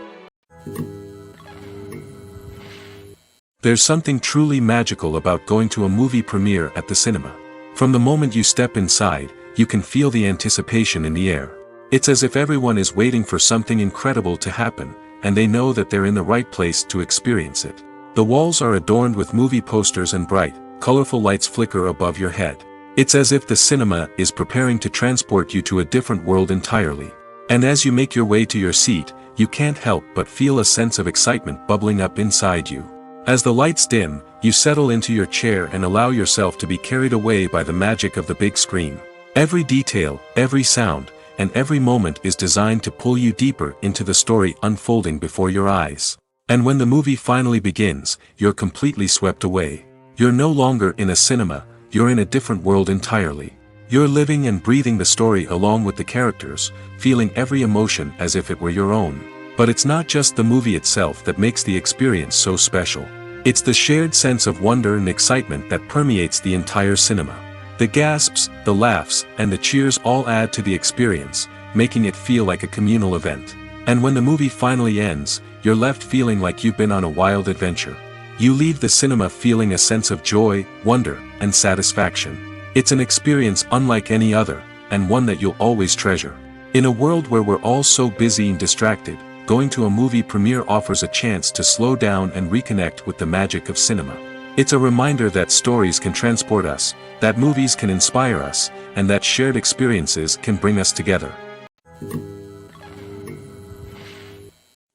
A: There's something truly magical about going to a movie premiere at the cinema. From the moment you step inside, you can feel the anticipation in the air. It's as if everyone is waiting for something incredible to happen, and they know that they're in the right place to experience it. The walls are adorned with movie posters and bright, colorful lights flicker above your head. It's as if the cinema is preparing to transport you to a different world entirely. And as you make your way to your seat, you can't help but feel a sense of excitement bubbling up inside you. As the lights dim, you settle into your chair and allow yourself to be carried away by the magic of the big screen. Every detail, every sound, and every moment is designed to pull you deeper into the story unfolding before your eyes. And when the movie finally begins, you're completely swept away. You're no longer in a cinema, you're in a different world entirely. You're living and breathing the story along with the characters, feeling every emotion as if it were your own. But it's not just the movie itself that makes the experience so special. It's the shared sense of wonder and excitement that permeates the entire cinema. The gasps, the laughs, and the cheers all add to the experience, making it feel like a communal event. And when the movie finally ends, you're left feeling like you've been on a wild adventure. You leave the cinema feeling a sense of joy, wonder, and satisfaction. It's an experience unlike any other, and one that you'll always treasure. In a world where we're all so busy and distracted, going to a movie premiere offers a chance to slow down and reconnect with the magic of cinema. It's a reminder that stories can transport us, that movies can inspire us, and that shared experiences can bring us together.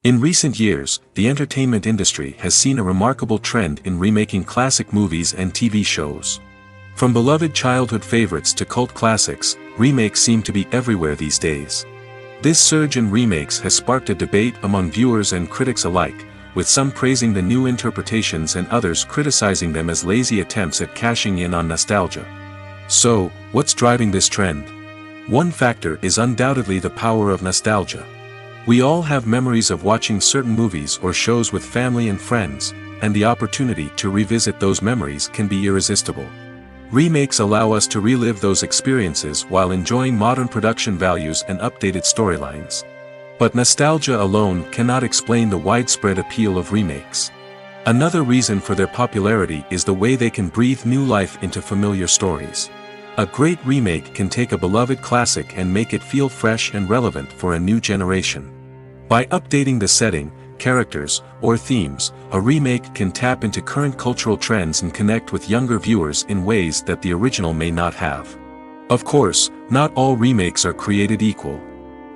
A: In recent years, the entertainment industry has seen a remarkable trend in remaking classic movies and TV shows. From beloved childhood favorites to cult classics, remakes seem to be everywhere these days. This surge in remakes has sparked a debate among viewers and critics alike, with some praising the new interpretations and others criticizing them as lazy attempts at cashing in on nostalgia. So, what's driving this trend? One factor is undoubtedly the power of nostalgia. We all have memories of watching certain movies or shows with family and friends, and the opportunity to revisit those memories can be irresistible. Remakes allow us to relive those experiences while enjoying modern production values and updated storylines. But nostalgia alone cannot explain the widespread appeal of remakes. Another reason for their popularity is the way they can breathe new life into familiar stories. A great remake can take a beloved classic and make it feel fresh and relevant for a new generation. By updating the setting, characters, or themes, a remake can tap into current cultural trends and connect with younger viewers in ways that the original may not have. Of course, not all remakes are created equal.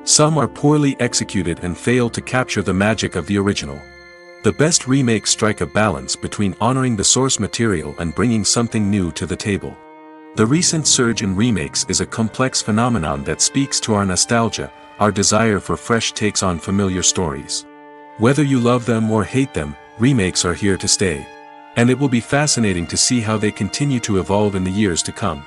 A: Some are poorly executed and fail to capture the magic of the original. The best remakes strike a balance between honoring the source material and bringing something new to the table. The recent surge in remakes is a complex phenomenon that speaks to our nostalgia, our desire for fresh takes on familiar stories. Whether you love them or hate them, remakes are here to stay. And it will be fascinating to see how they continue to evolve in the years to come.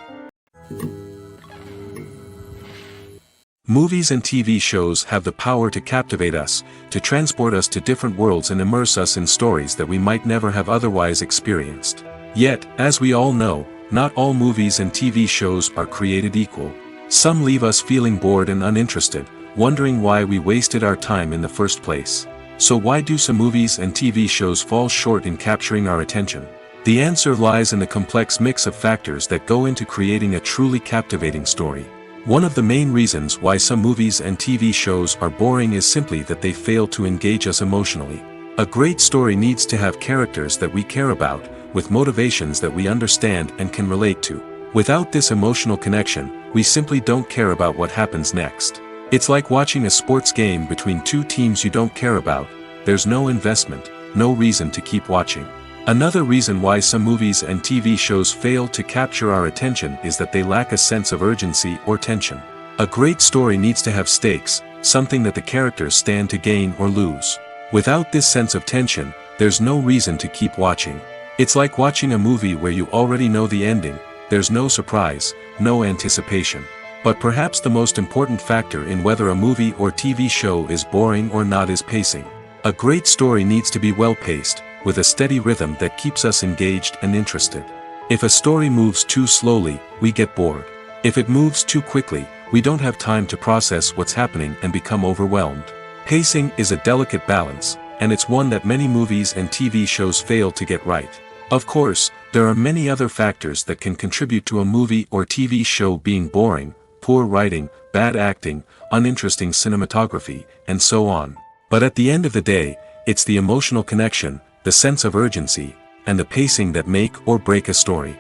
A: Movies and TV shows have the power to captivate us, to transport us to different worlds and immerse us in stories that we might never have otherwise experienced. Yet, as we all know, not all movies and TV shows are created equal. Some leave us feeling bored and uninterested, wondering why we wasted our time in the first place. So why do some movies and TV shows fall short in capturing our attention? The answer lies in the complex mix of factors that go into creating a truly captivating story. One of the main reasons why some movies and TV shows are boring is simply that they fail to engage us emotionally. A great story needs to have characters that we care about, with motivations that we understand and can relate to. Without this emotional connection, we simply don't care about what happens next. It's like watching a sports game between two teams you don't care about. There's no investment, no reason to keep watching. Another reason why some movies and TV shows fail to capture our attention is that they lack a sense of urgency or tension. A great story needs to have stakes, something that the characters stand to gain or lose. Without this sense of tension, there's no reason to keep watching. It's like watching a movie where you already know the ending, there's no surprise, no anticipation. But perhaps the most important factor in whether a movie or TV show is boring or not is pacing. A great story needs to be well-paced, with a steady rhythm that keeps us engaged and interested. If a story moves too slowly, we get bored. If it moves too quickly, we don't have time to process what's happening and become overwhelmed. Pacing is a delicate balance, and it's one that many movies and TV shows fail to get right. Of course, there are many other factors that can contribute to a movie or TV show being boring: poor writing, bad acting, uninteresting cinematography, and so on. But at the end of the day, it's the emotional connection, the sense of urgency, and the pacing that make or break a story.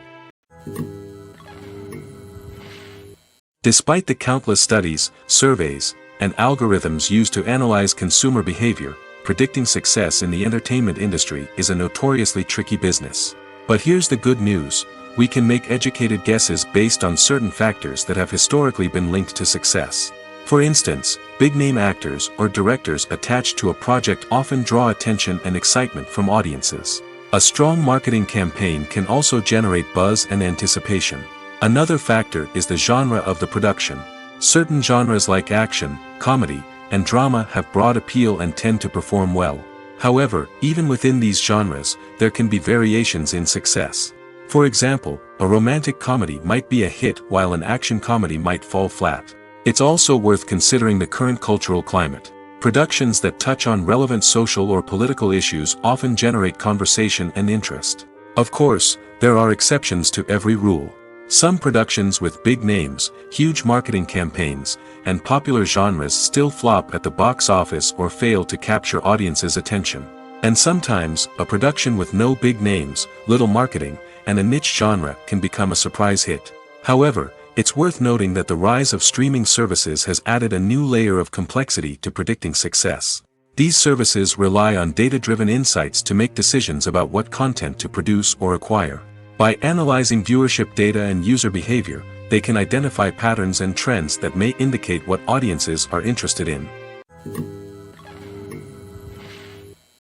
A: Despite the countless studies, surveys, and algorithms used to analyze consumer behavior, predicting success in the entertainment industry is a notoriously tricky business. But here's the good news: we can make educated guesses based on certain factors that have historically been linked to success. For instance, big-name actors or directors attached to a project often draw attention and excitement from audiences. A strong marketing campaign can also generate buzz and anticipation. Another factor is the genre of the production. Certain genres like action, comedy, and drama have broad appeal and tend to perform well. However, even within these genres, there can be variations in success. For example, a romantic comedy might be a hit while an action comedy might fall flat. It's also worth considering the current cultural climate. Productions that touch on relevant social or political issues often generate conversation and interest. Of course, there are exceptions to every rule. Some productions with big names, huge marketing campaigns, and popular genres still flop at the box office or fail to capture audiences' attention. And sometimes, a production with no big names, little marketing, and a niche genre can become a surprise hit. However, it's worth noting that the rise of streaming services has added a new layer of complexity to predicting success. These services rely on data-driven insights to make decisions about what content to produce or acquire. By analyzing viewership data and user behavior, they can identify patterns and trends that may indicate what audiences are interested in.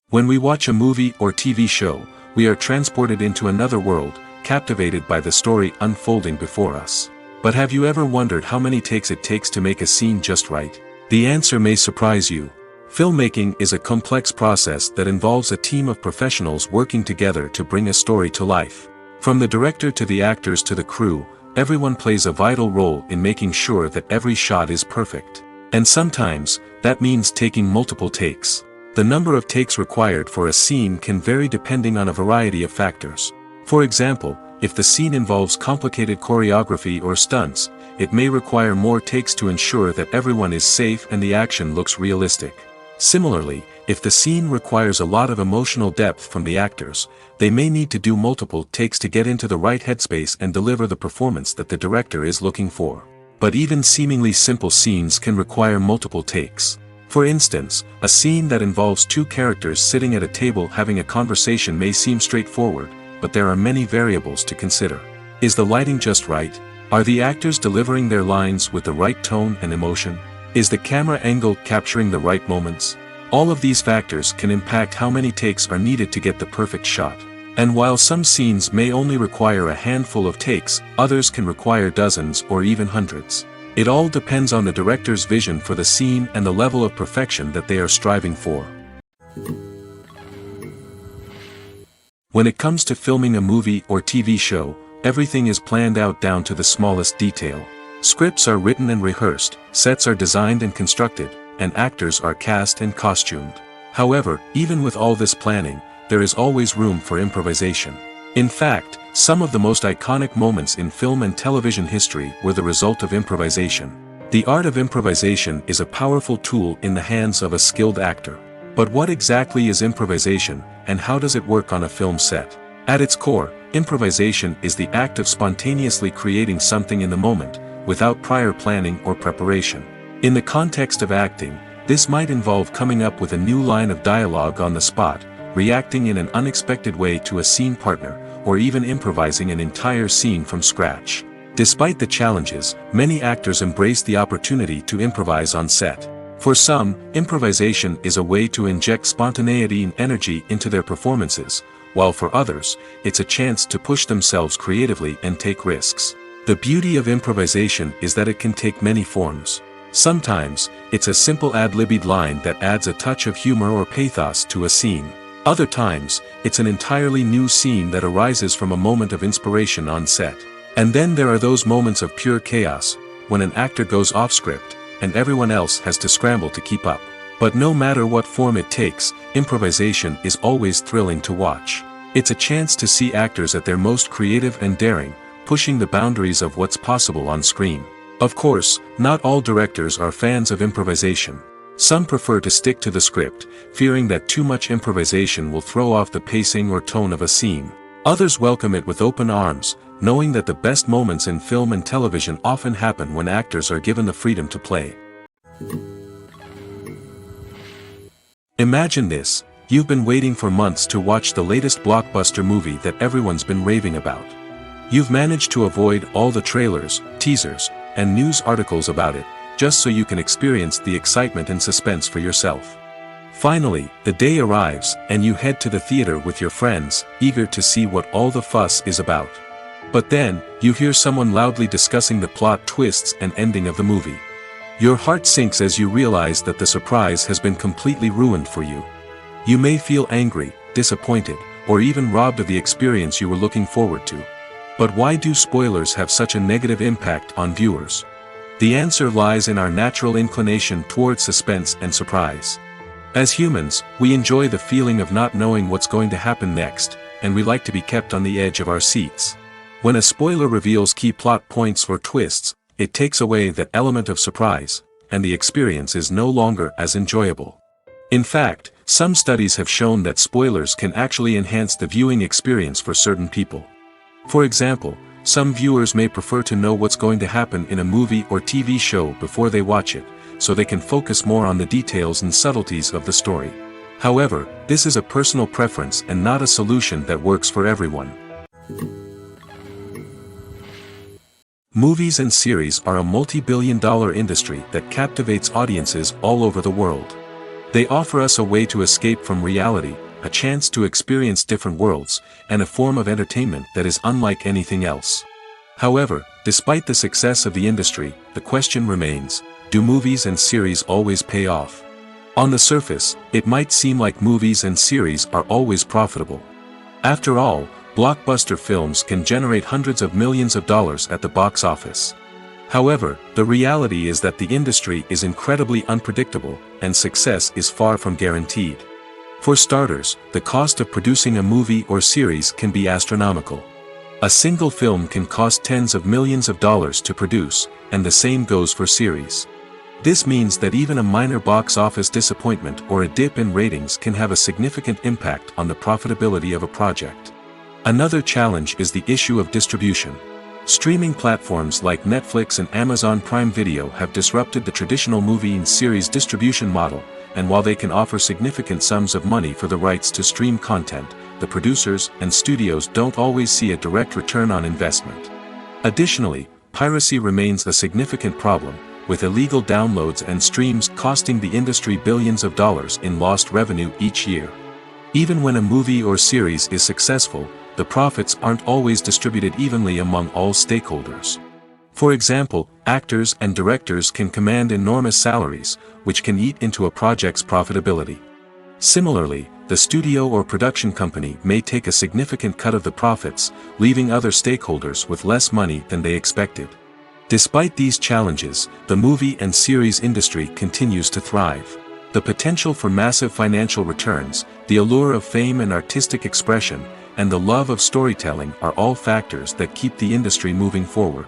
A: When we watch a movie or TV show, we are transported into another world, captivated by the story unfolding before us. But have you ever wondered how many takes it takes to make a scene just right? The answer may surprise you. Filmmaking is a complex process that involves a team of professionals working together to bring a story to life. From the director to the actors to the crew, everyone plays a vital role in making sure that every shot is perfect. And sometimes, that means taking multiple takes. The number of takes required for a scene can vary depending on a variety of factors. For example, if the scene involves complicated choreography or stunts, it may require more takes to ensure that everyone is safe and the action looks realistic. Similarly, if the scene requires a lot of emotional depth from the actors, they may need to do multiple takes to get into the right headspace and deliver the performance that the director is looking for. But even seemingly simple scenes can require multiple takes. For instance, a scene that involves two characters sitting at a table having a conversation may seem straightforward, but there are many variables to consider. Is the lighting just right? Are the actors delivering their lines with the right tone and emotion? Is the camera angle capturing the right moments? All of these factors can impact how many takes are needed to get the perfect shot. And while some scenes may only require a handful of takes, others can require dozens or even hundreds. It all depends on the director's vision for the scene and the level of perfection that they are striving for. When it comes to filming a movie or TV show, everything is planned out down to the smallest detail. Scripts are written and rehearsed, sets are designed and constructed, and actors are cast and costumed. However, even with all this planning, there is always room for improvisation. In fact, some of the most iconic moments in film and television history were the result of improvisation. The art of improvisation is a powerful tool in the hands of a skilled actor. But what exactly is improvisation, and how does it work on a film set? At its core, improvisation is the act of spontaneously creating something in the moment, without prior planning or preparation. In the context of acting, this might involve coming up with a new line of dialogue on the spot, reacting in an unexpected way to a scene partner, or even improvising an entire scene from scratch. Despite the challenges, many actors embrace the opportunity to improvise on set. For some, improvisation is a way to inject spontaneity and energy into their performances, while for others, it's a chance to push themselves creatively and take risks. The beauty of improvisation is that it can take many forms. Sometimes, it's a simple ad-libbed line that adds a touch of humor or pathos to a scene. Other times, it's an entirely new scene that arises from a moment of inspiration on set. And then there are those moments of pure chaos, when an actor goes off script, and everyone else has to scramble to keep up. But no matter what form it takes, improvisation is always thrilling to watch. It's a chance to see actors at their most creative and daring, pushing the boundaries of what's possible on screen. Of course, not all directors are fans of improvisation. Some prefer to stick to the script, fearing that too much improvisation will throw off the pacing or tone of a scene. Others welcome it with open arms, knowing that the best moments in film and television often happen when actors are given the freedom to play. Imagine this: you've been waiting for months to watch the latest blockbuster movie that everyone's been raving about. You've managed to avoid all the trailers, teasers, and news articles about it, just so you can experience the excitement and suspense for yourself. Finally, the day arrives, and you head to the theater with your friends, eager to see what all the fuss is about. But then, you hear someone loudly discussing the plot twists and ending of the movie. Your heart sinks as you realize that the surprise has been completely ruined for you. You may feel angry, disappointed, or even robbed of the experience you were looking forward to. But why do spoilers have such a negative impact on viewers? The answer lies in our natural inclination toward suspense and surprise. As humans, we enjoy the feeling of not knowing what's going to happen next, and we like to be kept on the edge of our seats. When a spoiler reveals key plot points or twists, it takes away that element of surprise, and the experience is no longer as enjoyable. In fact, some studies have shown that spoilers can actually enhance the viewing experience for certain people. For example, some viewers may prefer to know what's going to happen in a movie or TV show before they watch it, so they can focus more on the details and subtleties of the story. However, this is a personal preference and not a solution that works for everyone. Movies and series are a multi-billion-dollar industry that captivates audiences all over the world. They offer us a way to escape from reality, a chance to experience different worlds, and a form of entertainment that is unlike anything else. However, despite the success of the industry, the question remains: do movies and series always pay off? On the surface, it might seem like movies and series are always profitable. After all, blockbuster films can generate hundreds of millions of dollars at the box office. However, the reality is that the industry is incredibly unpredictable, and success is far from guaranteed. For starters, the cost of producing a movie or series can be astronomical. A single film can cost tens of millions of dollars to produce, and the same goes for series. This means that even a minor box office disappointment or a dip in ratings can have a significant impact on the profitability of a project. Another challenge is the issue of distribution. Streaming platforms like Netflix and Amazon Prime Video have disrupted the traditional movie and series distribution model, and while they can offer significant sums of money for the rights to stream content, the producers and studios don't always see a direct return on investment. Additionally, piracy remains a significant problem, with illegal downloads and streams costing the industry billions of dollars in lost revenue each year. Even when a movie or series is successful, the profits aren't always distributed evenly among all stakeholders. For example, actors and directors can command enormous salaries, which can eat into a project's profitability. Similarly, the studio or production company may take a significant cut of the profits, leaving other stakeholders with less money than they expected. Despite these challenges, the movie and series industry continues to thrive. The potential for massive financial returns, the allure of fame and artistic expression, and the love of storytelling are all factors that keep the industry moving forward.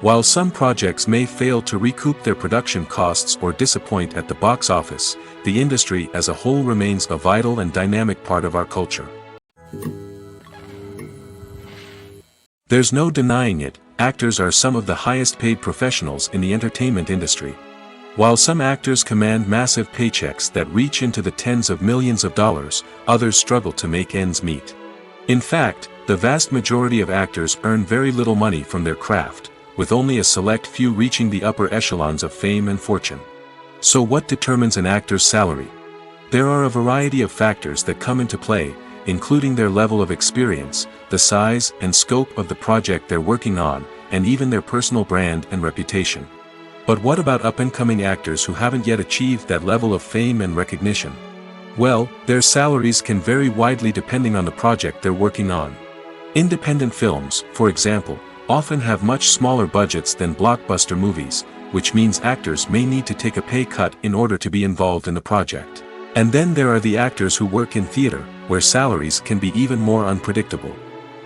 A: While some projects may fail to recoup their production costs or disappoint at the box office, the industry as a whole remains a vital and dynamic part of our culture. There's no denying it, actors are some of the highest paid professionals in the entertainment industry. While some actors command massive paychecks that reach into the tens of millions of dollars, others struggle to make ends meet. In fact, the vast majority of actors earn very little money from their craft, with only a select few reaching the upper echelons of fame and fortune. So what determines an actor's salary? There are a variety of factors that come into play, including their level of experience, the size and scope of the project they're working on, and even their personal brand and reputation. But what about up-and-coming actors who haven't yet achieved that level of fame and recognition? Well, their salaries can vary widely depending on the project they're working on. Independent films, for example, often have much smaller budgets than blockbuster movies, which means actors may need to take a pay cut in order to be involved in the project. And then there are the actors who work in theater, where salaries can be even more unpredictable.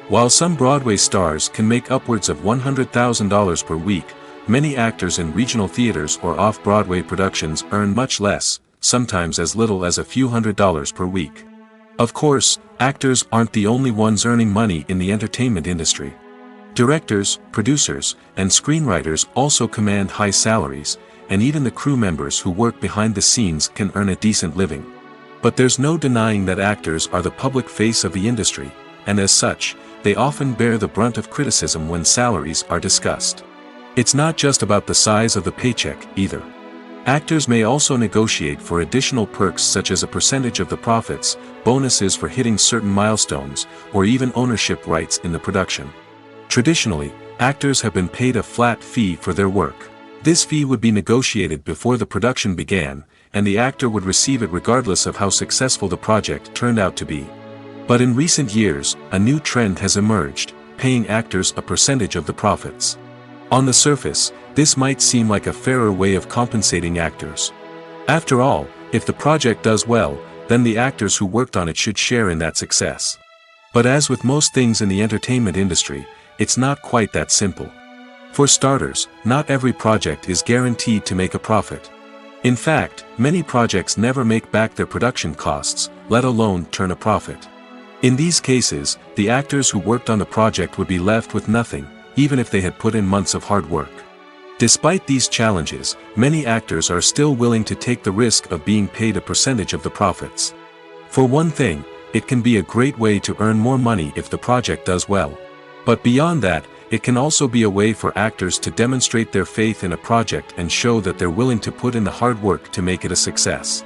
A: While some Broadway stars can make upwards of $100,000 per week, many actors in regional theaters or off-Broadway productions earn much less, sometimes as little as a few $100s per week. Of course, actors aren't the only ones earning money in the entertainment industry. Directors, producers, and screenwriters also command high salaries, and even the crew members who work behind the scenes can earn a decent living. But there's no denying that actors are the public face of the industry, and as such, they often bear the brunt of criticism when salaries are discussed. It's not just about the size of the paycheck, either. Actors may also negotiate for additional perks such as a percentage of the profits, bonuses for hitting certain milestones, or even ownership rights in the production. Traditionally, actors have been paid a flat fee for their work. This fee would be negotiated before the production began, and the actor would receive it regardless of how successful the project turned out to be. But in recent years, a new trend has emerged, paying actors a percentage of the profits. On the surface, this might seem like a fairer way of compensating actors. After all, if the project does well, then the actors who worked on it should share in that success. But as with most things in the entertainment industry, it's not quite that simple. For starters, not every project is guaranteed to make a profit. In fact, many projects never make back their production costs, let alone turn a profit. In these cases, the actors who worked on the project would be left with nothing, even if they had put in months of hard work. Despite these challenges, many actors are still willing to take the risk of being paid a percentage of the profits. For one thing, it can be a great way to earn more money if the project does well. But beyond that, it can also be a way for actors to demonstrate their faith in a project and show that they're willing to put in the hard work to make it a success.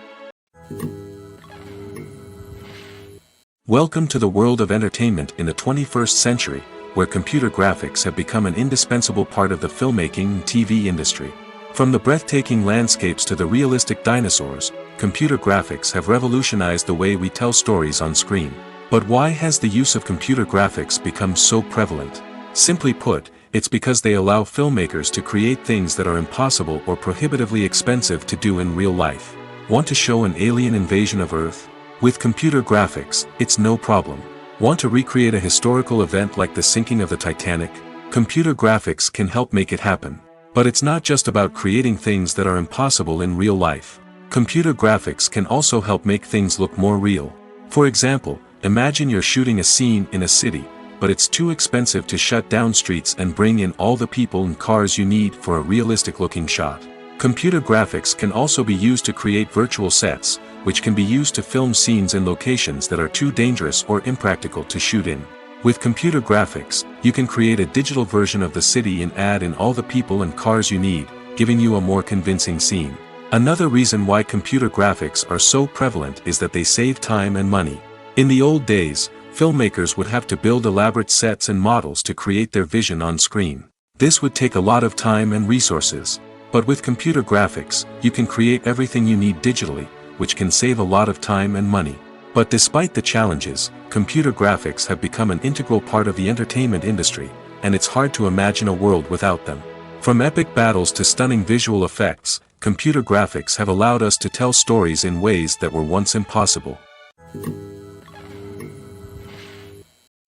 A: Welcome to the world of entertainment in the 21st century, where computer graphics have become an indispensable part of the filmmaking and TV industry. From the breathtaking landscapes to the realistic dinosaurs, computer graphics have revolutionized the way we tell stories on screen. But why has the use of computer graphics become so prevalent? Simply put, it's because they allow filmmakers to create things that are impossible or prohibitively expensive to do in real life. Want to show an alien invasion of Earth? With computer graphics, it's no problem. Want to recreate a historical event like the sinking of the Titanic? Computer graphics can help make it happen. But it's not just about creating things that are impossible in real life. Computer graphics can also help make things look more real. For example, imagine you're shooting a scene in a city, but it's too expensive to shut down streets and bring in all the people and cars you need for a realistic-looking shot. Computer graphics can also be used to create virtual sets, which can be used to film scenes in locations that are too dangerous or impractical to shoot in. With computer graphics, you can create a digital version of the city and add in all the people and cars you need, giving you a more convincing scene. Another reason why computer graphics are so prevalent is that they save time and money. In the old days, filmmakers would have to build elaborate sets and models to create their vision on screen. This would take a lot of time and resources. But with computer graphics, you can create everything you need digitally, which can save a lot of time and money. But despite the challenges, computer graphics have become an integral part of the entertainment industry, and it's hard to imagine a world without them. From epic battles to stunning visual effects, computer graphics have allowed us to tell stories in ways that were once impossible.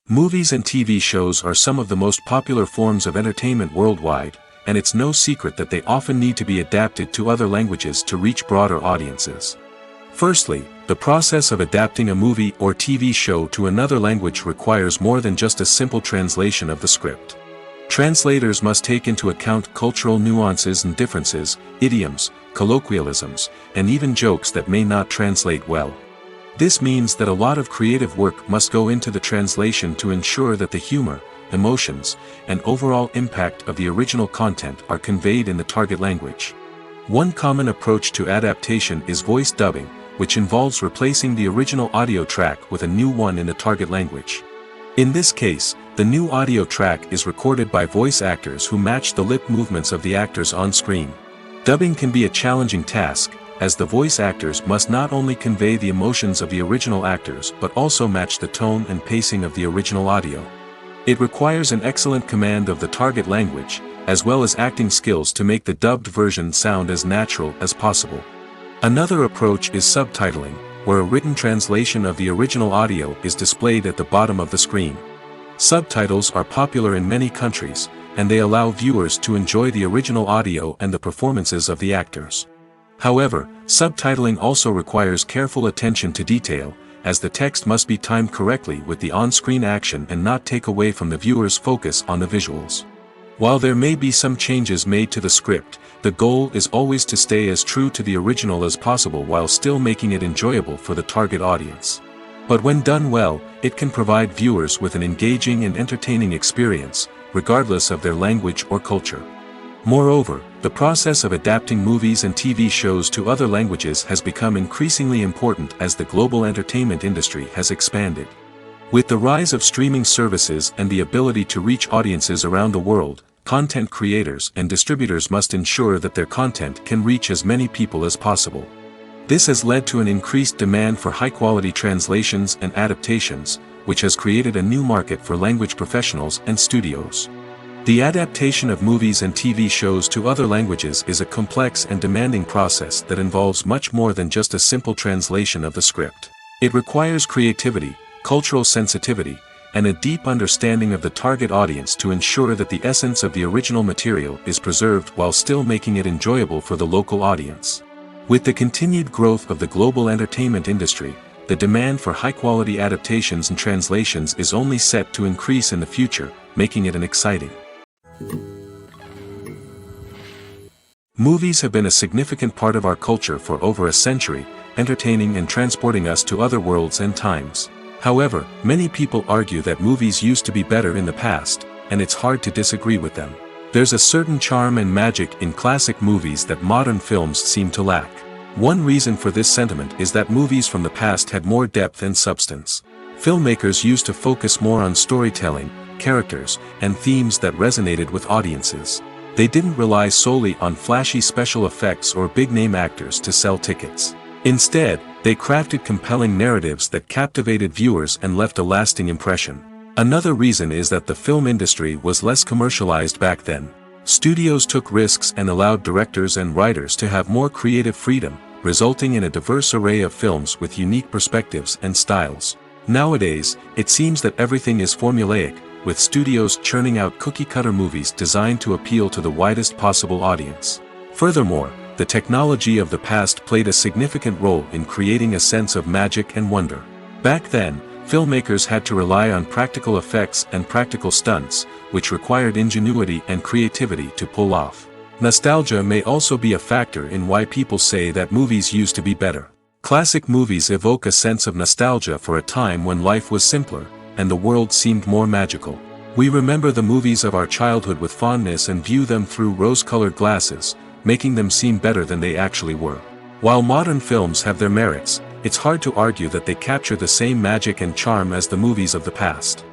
A: Movies and TV shows are some of the most popular forms of entertainment worldwide, and it's no secret that they often need to be adapted to other languages to reach broader audiences. Firstly, the process of adapting a movie or TV show to another language requires more than just a simple translation of the script. Translators must take into account cultural nuances and differences, idioms, colloquialisms, and even jokes that may not translate well. This means that a lot of creative work must go into the translation to ensure that the humor, emotions, and overall impact of the original content are conveyed in the target language. One common approach to adaptation is voice dubbing, which involves replacing the original audio track with a new one in the target language. In this case, the new audio track is recorded by voice actors who match the lip movements of the actors on screen. Dubbing can be a challenging task, as the voice actors must not only convey the emotions of the original actors but also match the tone and pacing of the original audio. It requires an excellent command of the target language, as well as acting skills to make the dubbed version sound as natural as possible. Another approach is subtitling, where a written translation of the original audio is displayed at the bottom of the screen. Subtitles are popular in many countries, and they allow viewers to enjoy the original audio and the performances of the actors. However, subtitling also requires careful attention to detail, as the text must be timed correctly with the on-screen action and not take away from the viewer's focus on the visuals. While there may be some changes made to the script, the goal is always to stay as true to the original as possible while still making it enjoyable for the target audience. But when done well, it can provide viewers with an engaging and entertaining experience, regardless of their language or culture. Moreover, the process of adapting movies and TV shows to other languages has become increasingly important as the global entertainment industry has expanded. With the rise of streaming services and the ability to reach audiences around the world, content creators and distributors must ensure that their content can reach as many people as possible. This has led to an increased demand for high-quality translations and adaptations, which has created a new market for language professionals and studios. The adaptation of movies and TV shows to other languages is a complex and demanding process that involves much more than just a simple translation of the script. It requires creativity, cultural sensitivity, and a deep understanding of the target audience to ensure that the essence of the original material is preserved while still making it enjoyable for the local audience. With the continued growth of the global entertainment industry, the demand for high-quality adaptations and translations is only set to increase in the future, making it exciting. Movies have been a significant part of our culture for over a century, entertaining and transporting us to other worlds and times. However, many people argue that movies used to be better in the past, and it's hard to disagree with them. There's a certain charm and magic in classic movies that modern films seem to lack. One reason for this sentiment is that movies from the past had more depth and substance. Filmmakers used to focus more on storytelling, characters, and themes that resonated with audiences. They didn't rely solely on flashy special effects or big-name actors to sell tickets. Instead, they crafted compelling narratives that captivated viewers and left a lasting impression. Another reason is that the film industry was less commercialized back then. Studios took risks and allowed directors and writers to have more creative freedom, resulting in a diverse array of films with unique perspectives and styles. Nowadays, it seems that everything is formulaic, with studios churning out cookie-cutter movies designed to appeal to the widest possible audience. Furthermore, the technology of the past played a significant role in creating a sense of magic and wonder. Back then, filmmakers had to rely on practical effects and practical stunts, which required ingenuity and creativity to pull off. Nostalgia may also be a factor in why people say that movies used to be better. Classic movies evoke a sense of nostalgia for a time when life was simpler, and the world seemed more magical. We remember the movies of our childhood with fondness and view them through rose-colored glasses, making them seem better than they actually were. While modern films have their merits, it's hard to argue that they capture the same magic and charm as the movies of the past.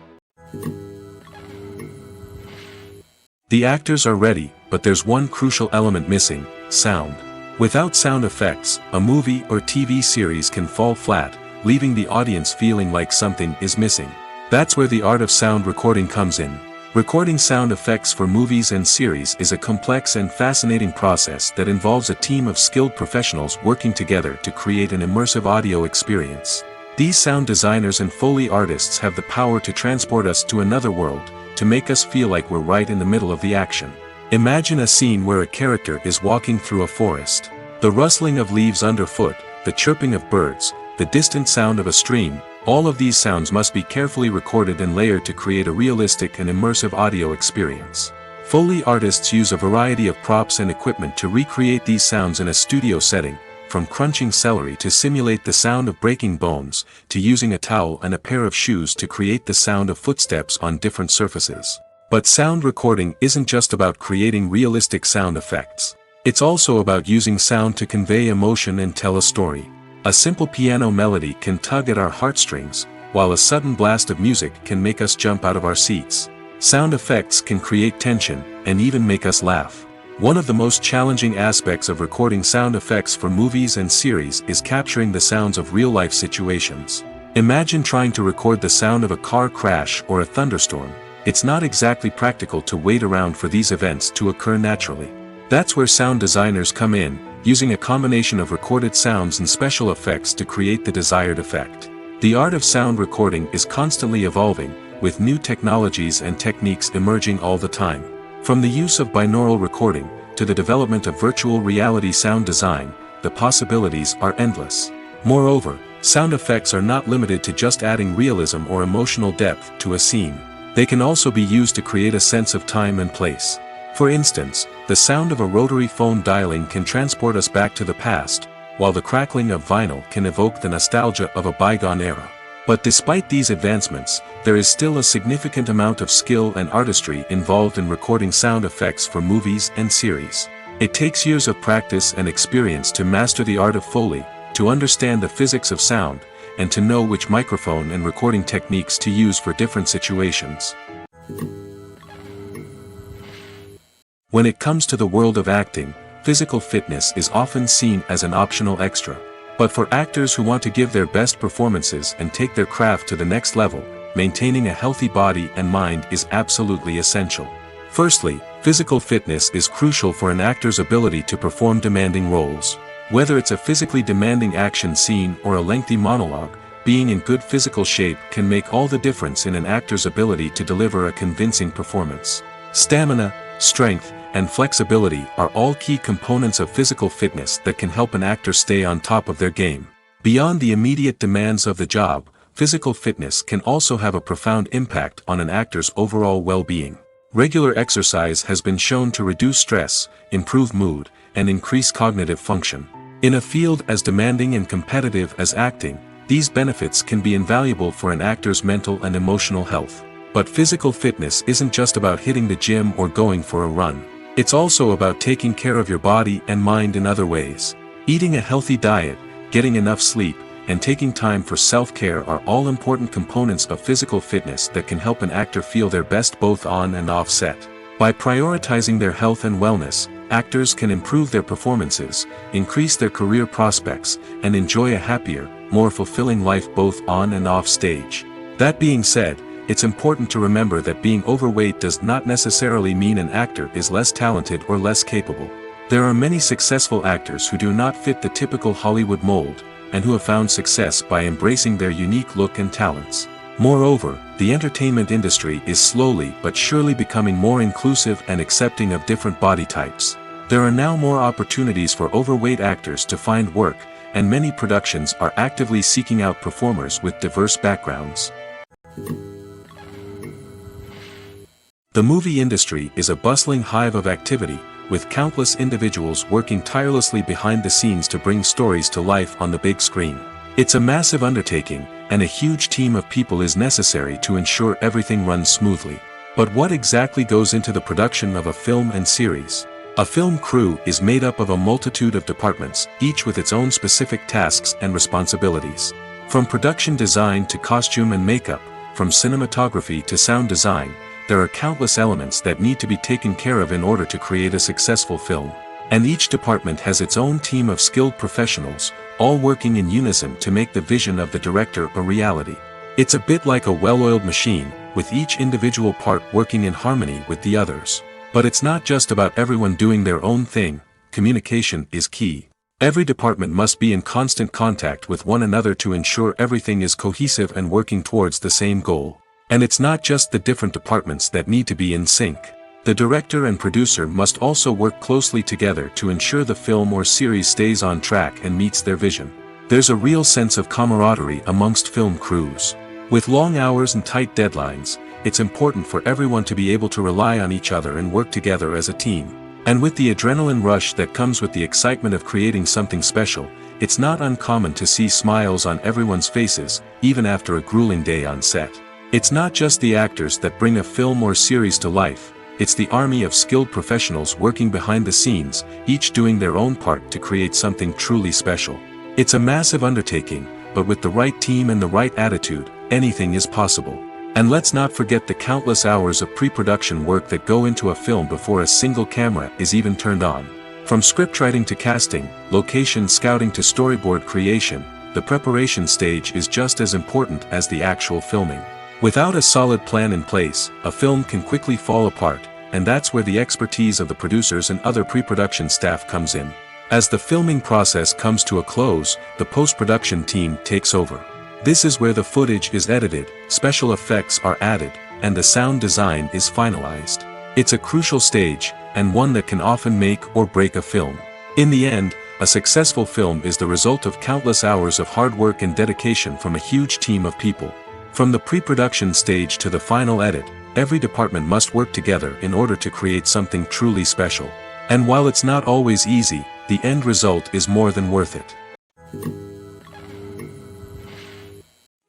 A: The actors are ready, but there's one crucial element missing: sound. Without sound effects, a movie or TV series can fall flat, leaving the audience feeling like something is missing. That's where the art of sound recording comes in. Recording sound effects for movies and series is a complex and fascinating process that involves a team of skilled professionals working together to create an immersive audio experience. These sound designers and Foley artists have the power to transport us to another world, to make us feel like we're right in the middle of the action. Imagine a scene where a character is walking through a forest. The rustling of leaves underfoot, the chirping of birds, the distant sound of a stream, all of these sounds must be carefully recorded and layered to create a realistic and immersive audio experience. Foley artists use a variety of props and equipment to recreate these sounds in a studio setting, from crunching celery to simulate the sound of breaking bones, to using a towel and a pair of shoes to create the sound of footsteps on different surfaces. But sound recording isn't just about creating realistic sound effects. It's also about using sound to convey emotion and tell a story. A simple piano melody can tug at our heartstrings, while a sudden blast of music can make us jump out of our seats. Sound effects can create tension, and even make us laugh. One of the most challenging aspects of recording sound effects for movies and series is capturing the sounds of real-life situations. Imagine trying to record the sound of a car crash or a thunderstorm. It's not exactly practical to wait around for these events to occur naturally. That's where sound designers come in, using a combination of recorded sounds and special effects to create the desired effect. The art of sound recording is constantly evolving, with new technologies and techniques emerging all the time. From the use of binaural recording, to the development of virtual reality sound design, the possibilities are endless. Moreover, sound effects are not limited to just adding realism or emotional depth to a scene. They can also be used to create a sense of time and place. For instance, the sound of a rotary phone dialing can transport us back to the past, while the crackling of vinyl can evoke the nostalgia of a bygone era. But despite these advancements, there is still a significant amount of skill and artistry involved in recording sound effects for movies and series. It takes years of practice and experience to master the art of Foley, to understand the physics of sound, and to know which microphone and recording techniques to use for different situations. When it comes to the world of acting, physical fitness is often seen as an optional extra. But for actors who want to give their best performances and take their craft to the next level, maintaining a healthy body and mind is absolutely essential. Firstly, physical fitness is crucial for an actor's ability to perform demanding roles. Whether it's a physically demanding action scene or a lengthy monologue, being in good physical shape can make all the difference in an actor's ability to deliver a convincing performance. Stamina, strength, and flexibility are all key components of physical fitness that can help an actor stay on top of their game. Beyond the immediate demands of the job, physical fitness can also have a profound impact on an actor's overall well-being. Regular exercise has been shown to reduce stress, improve mood, and increase cognitive function. In a field as demanding and competitive as acting, these benefits can be invaluable for an actor's mental and emotional health. But physical fitness isn't just about hitting the gym or going for a run. It's also about taking care of your body and mind in other ways. Eating a healthy diet, getting enough sleep, and taking time for self-care are all important components of physical fitness that can help an actor feel their best both on and off set. By prioritizing their health and wellness, actors can improve their performances, increase their career prospects, and enjoy a happier, more fulfilling life both on and off stage. That being said, it's important to remember that being overweight does not necessarily mean an actor is less talented or less capable. There are many successful actors who do not fit the typical Hollywood mold, and who have found success by embracing their unique look and talents. Moreover, the entertainment industry is slowly but surely becoming more inclusive and accepting of different body types. There are now more opportunities for overweight actors to find work, and many productions are actively seeking out performers with diverse backgrounds. The movie industry is a bustling hive of activity, with countless individuals working tirelessly behind the scenes to bring stories to life on the big screen. It's a massive undertaking, and a huge team of people is necessary to ensure everything runs smoothly. But what exactly goes into the production of a film and series? A film crew is made up of a multitude of departments, each with its own specific tasks and responsibilities. From production design to costume and makeup, from cinematography to sound design, there are countless elements that need to be taken care of in order to create a successful film. And each department has its own team of skilled professionals, all working in unison to make the vision of the director a reality. It's a bit like a well-oiled machine, with each individual part working in harmony with the others. But it's not just about everyone doing their own thing. Communication is key. Every department must be in constant contact with one another to ensure everything is cohesive and working towards the same goal. And it's not just the different departments that need to be in sync. The director and producer must also work closely together to ensure the film or series stays on track and meets their vision. There's a real sense of camaraderie amongst film crews. With long hours and tight deadlines, it's important for everyone to be able to rely on each other and work together as a team. And with the adrenaline rush that comes with the excitement of creating something special, it's not uncommon to see smiles on everyone's faces, even after a grueling day on set. It's not just the actors that bring a film or series to life. it's the army of skilled professionals working behind the scenes, each doing their own part to create something truly special. It's a massive undertaking, but with the right team and the right attitude, anything is possible. And let's not forget the countless hours of pre-production work that go into a film before a single camera is even turned on. From scriptwriting to casting, location scouting to storyboard creation, the preparation stage is just as important as the actual filming. Without a solid plan in place, a film can quickly fall apart, and that's where the expertise of the producers and other pre-production staff comes in. As the filming process comes to a close, the post-production team takes over. This is where the footage is edited, special effects are added, and the sound design is finalized. It's a crucial stage, and one that can often make or break a film. In the end, a successful film is the result of countless hours of hard work and dedication from a huge team of people. From the pre-production stage to the final edit, every department must work together in order to create something truly special. And while it's not always easy, the end result is more than worth it.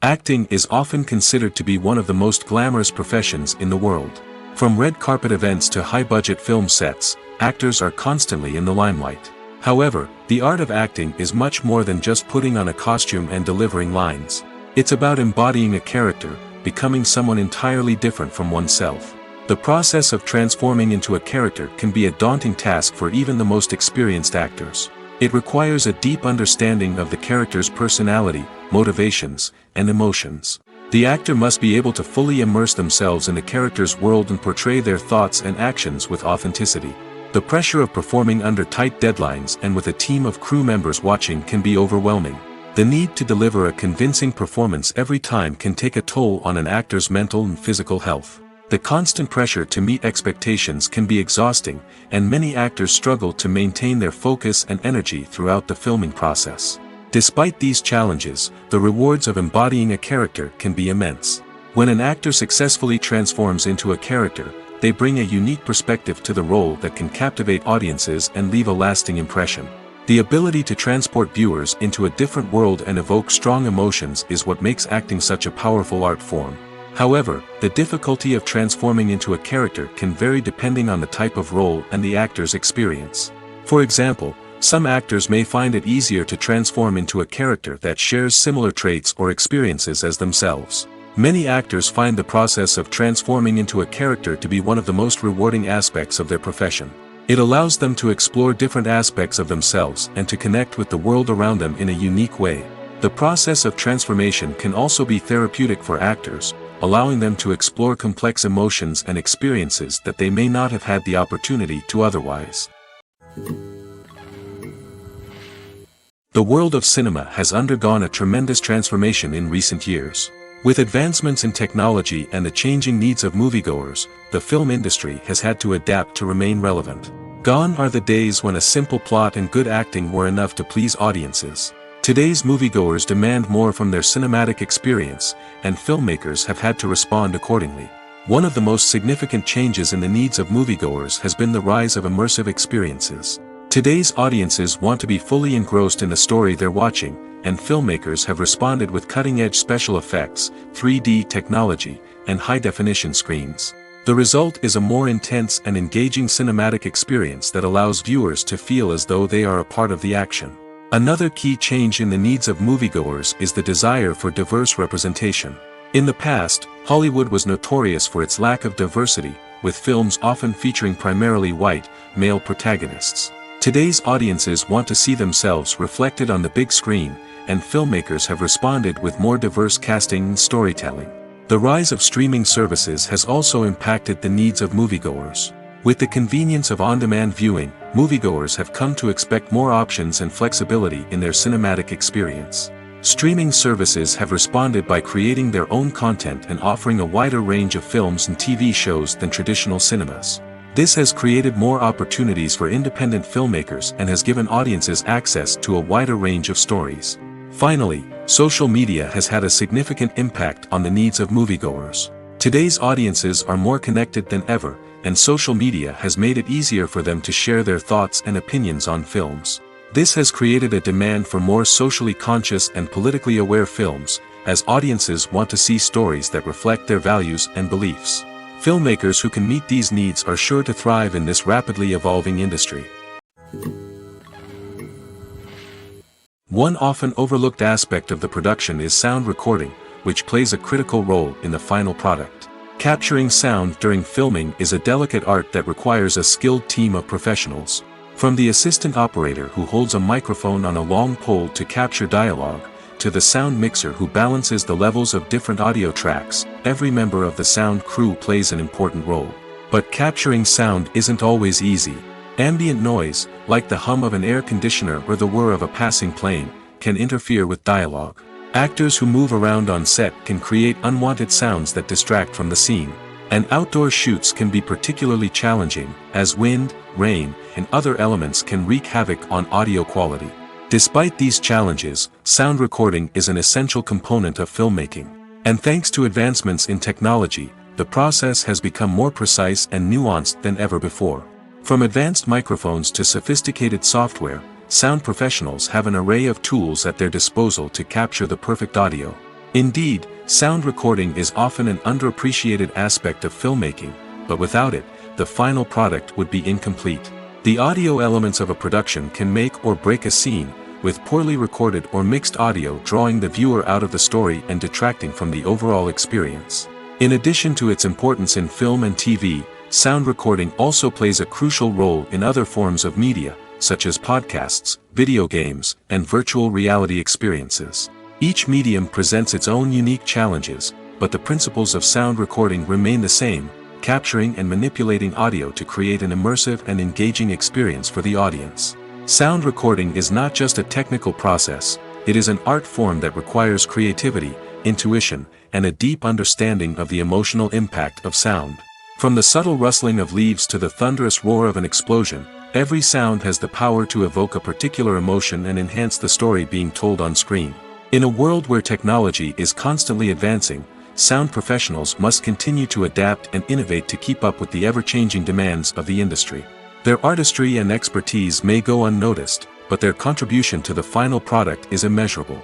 A: Acting is often considered to be one of the most glamorous professions in the world. From red carpet events to high-budget film sets, actors are constantly in the limelight. However, the art of acting is much more than just putting on a costume and delivering lines. It's about embodying a character, becoming someone entirely different from oneself. The process of transforming into a character can be a daunting task for even the most experienced actors. It requires a deep understanding of the character's personality, motivations, and emotions. The actor must be able to fully immerse themselves in the character's world and portray their thoughts and actions with authenticity. The pressure of performing under tight deadlines and with a team of crew members watching can be overwhelming. The need to deliver a convincing performance every time can take a toll on an actor's mental and physical health. The constant pressure to meet expectations can be exhausting, and many actors struggle to maintain their focus and energy throughout the filming process. Despite these challenges, the rewards of embodying a character can be immense. When an actor successfully transforms into a character, they bring a unique perspective to the role that can captivate audiences and leave a lasting impression. The ability to transport viewers into a different world and evoke strong emotions is what makes acting such a powerful art form. However, the difficulty of transforming into a character can vary depending on the type of role and the actor's experience. For example, some actors may find it easier to transform into a character that shares similar traits or experiences as themselves. Many actors find the process of transforming into a character to be one of the most rewarding aspects of their profession. It allows them to explore different aspects of themselves and to connect with the world around them in a unique way. The process of transformation can also be therapeutic for actors, allowing them to explore complex emotions and experiences that they may not have had the opportunity to otherwise. The world of cinema has undergone a tremendous transformation in recent years. With advancements in technology and the changing needs of moviegoers, the film industry has had to adapt to remain relevant. Gone are the days when a simple plot and good acting were enough to please audiences. Today's moviegoers demand more from their cinematic experience, and filmmakers have had to respond accordingly. One of the most significant changes in the needs of moviegoers has been the rise of immersive experiences. Today's audiences want to be fully engrossed in the story they're watching, and filmmakers have responded with cutting-edge special effects, 3D technology, and high-definition screens. The result is a more intense and engaging cinematic experience that allows viewers to feel as though they are a part of the action. Another key change in the needs of moviegoers is the desire for diverse representation. In the past, Hollywood was notorious for its lack of diversity, with films often featuring primarily white, male protagonists. Today's audiences want to see themselves reflected on the big screen, and filmmakers have responded with more diverse casting and storytelling. The rise of streaming services has also impacted the needs of moviegoers. With the convenience of on-demand viewing, moviegoers have come to expect more options and flexibility in their cinematic experience. Streaming services have responded by creating their own content and offering a wider range of films and TV shows than traditional cinemas. This has created more opportunities for independent filmmakers and has given audiences access to a wider range of stories. Finally, social media has had a significant impact on the needs of moviegoers. Today's audiences are more connected than ever, and social media has made it easier for them to share their thoughts and opinions on films. This has created a demand for more socially conscious and politically aware films, as audiences want to see stories that reflect their values and beliefs. Filmmakers who can meet these needs are sure to thrive in this rapidly evolving industry. One often overlooked aspect of the production is sound recording, which plays a critical role in the final product. Capturing sound during filming is a delicate art that requires a skilled team of professionals. From the assistant operator who holds a microphone on a long pole to capture dialogue, to the sound mixer who balances the levels of different audio tracks, every member of the sound crew plays an important role. But capturing sound isn't always easy. Ambient noise, like the hum of an air conditioner or the whir of a passing plane, can interfere with dialogue. Actors who move around on set can create unwanted sounds that distract from the scene. And outdoor shoots can be particularly challenging, as wind, rain, and other elements can wreak havoc on audio quality. Despite these challenges, sound recording is an essential component of filmmaking. And thanks to advancements in technology, the process has become more precise and nuanced than ever before. From advanced microphones to sophisticated software, sound professionals have an array of tools at their disposal to capture the perfect audio. Indeed, sound recording is often an underappreciated aspect of filmmaking, but without it, the final product would be incomplete. The audio elements of a production can make or break a scene, with poorly recorded or mixed audio drawing the viewer out of the story and detracting from the overall experience. In addition to its importance in film and TV, sound recording also plays a crucial role in other forms of media, such as podcasts, video games, and virtual reality experiences. Each medium presents its own unique challenges, but the principles of sound recording remain the same, capturing and manipulating audio to create an immersive and engaging experience for the audience. Sound recording is not just a technical process, it is an art form that requires creativity, intuition, and a deep understanding of the emotional impact of sound. From the subtle rustling of leaves to the thunderous roar of an explosion, every sound has the power to evoke a particular emotion and enhance the story being told on screen. In a world where technology is constantly advancing, sound professionals must continue to adapt and innovate to keep up with the ever-changing demands of the industry. Their artistry and expertise may go unnoticed, but their contribution to the final product is immeasurable.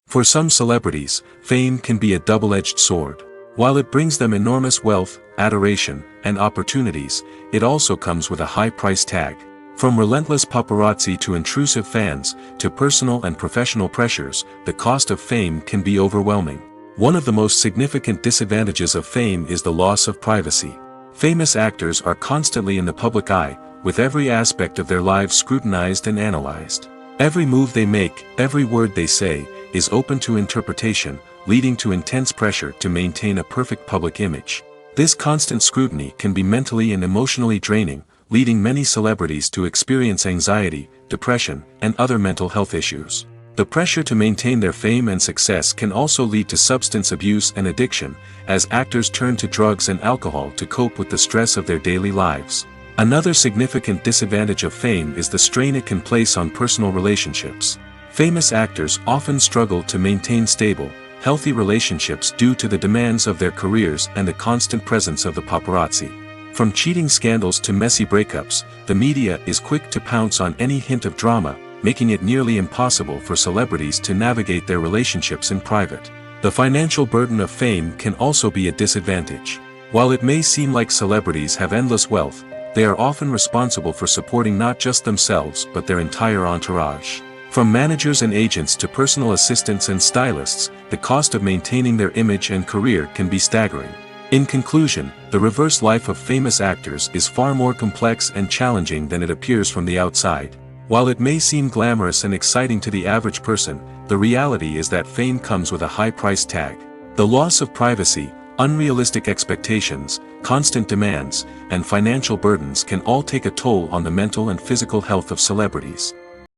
A: For some celebrities, fame can be a double-edged sword. While it brings them enormous wealth, adoration, and opportunities, it also comes with a high price tag. From relentless paparazzi to intrusive fans, to personal and professional pressures, the cost of fame can be overwhelming. One of the most significant disadvantages of fame is the loss of privacy. Famous actors are constantly in the public eye, with every aspect of their lives scrutinized and analyzed. Every move they make, every word they say, is open to interpretation, leading to intense pressure to maintain a perfect public image. This constant scrutiny can be mentally and emotionally draining, leading many celebrities to experience anxiety, depression, and other mental health issues. The pressure to maintain their fame and success can also lead to substance abuse and addiction, as actors turn to drugs and alcohol to cope with the stress of their daily lives. Another significant disadvantage of fame is the strain it can place on personal relationships. Famous actors often struggle to maintain stable, healthy relationships due to the demands of their careers and the constant presence of the paparazzi. From cheating scandals to messy breakups, the media is quick to pounce on any hint of drama, making it nearly impossible for celebrities to navigate their relationships in private. The financial burden of fame can also be a disadvantage. While it may seem like celebrities have endless wealth, they are often responsible for supporting not just themselves but their entire entourage. From managers and agents to personal assistants and stylists, the cost of maintaining their image and career can be staggering. In conclusion, the reverse life of famous actors is far more complex and challenging than it appears from the outside. While it may seem glamorous and exciting to the average person, the reality is that fame comes with a high price tag. The loss of privacy, unrealistic expectations, constant demands, and financial burdens can all take a toll on the mental and physical health of celebrities.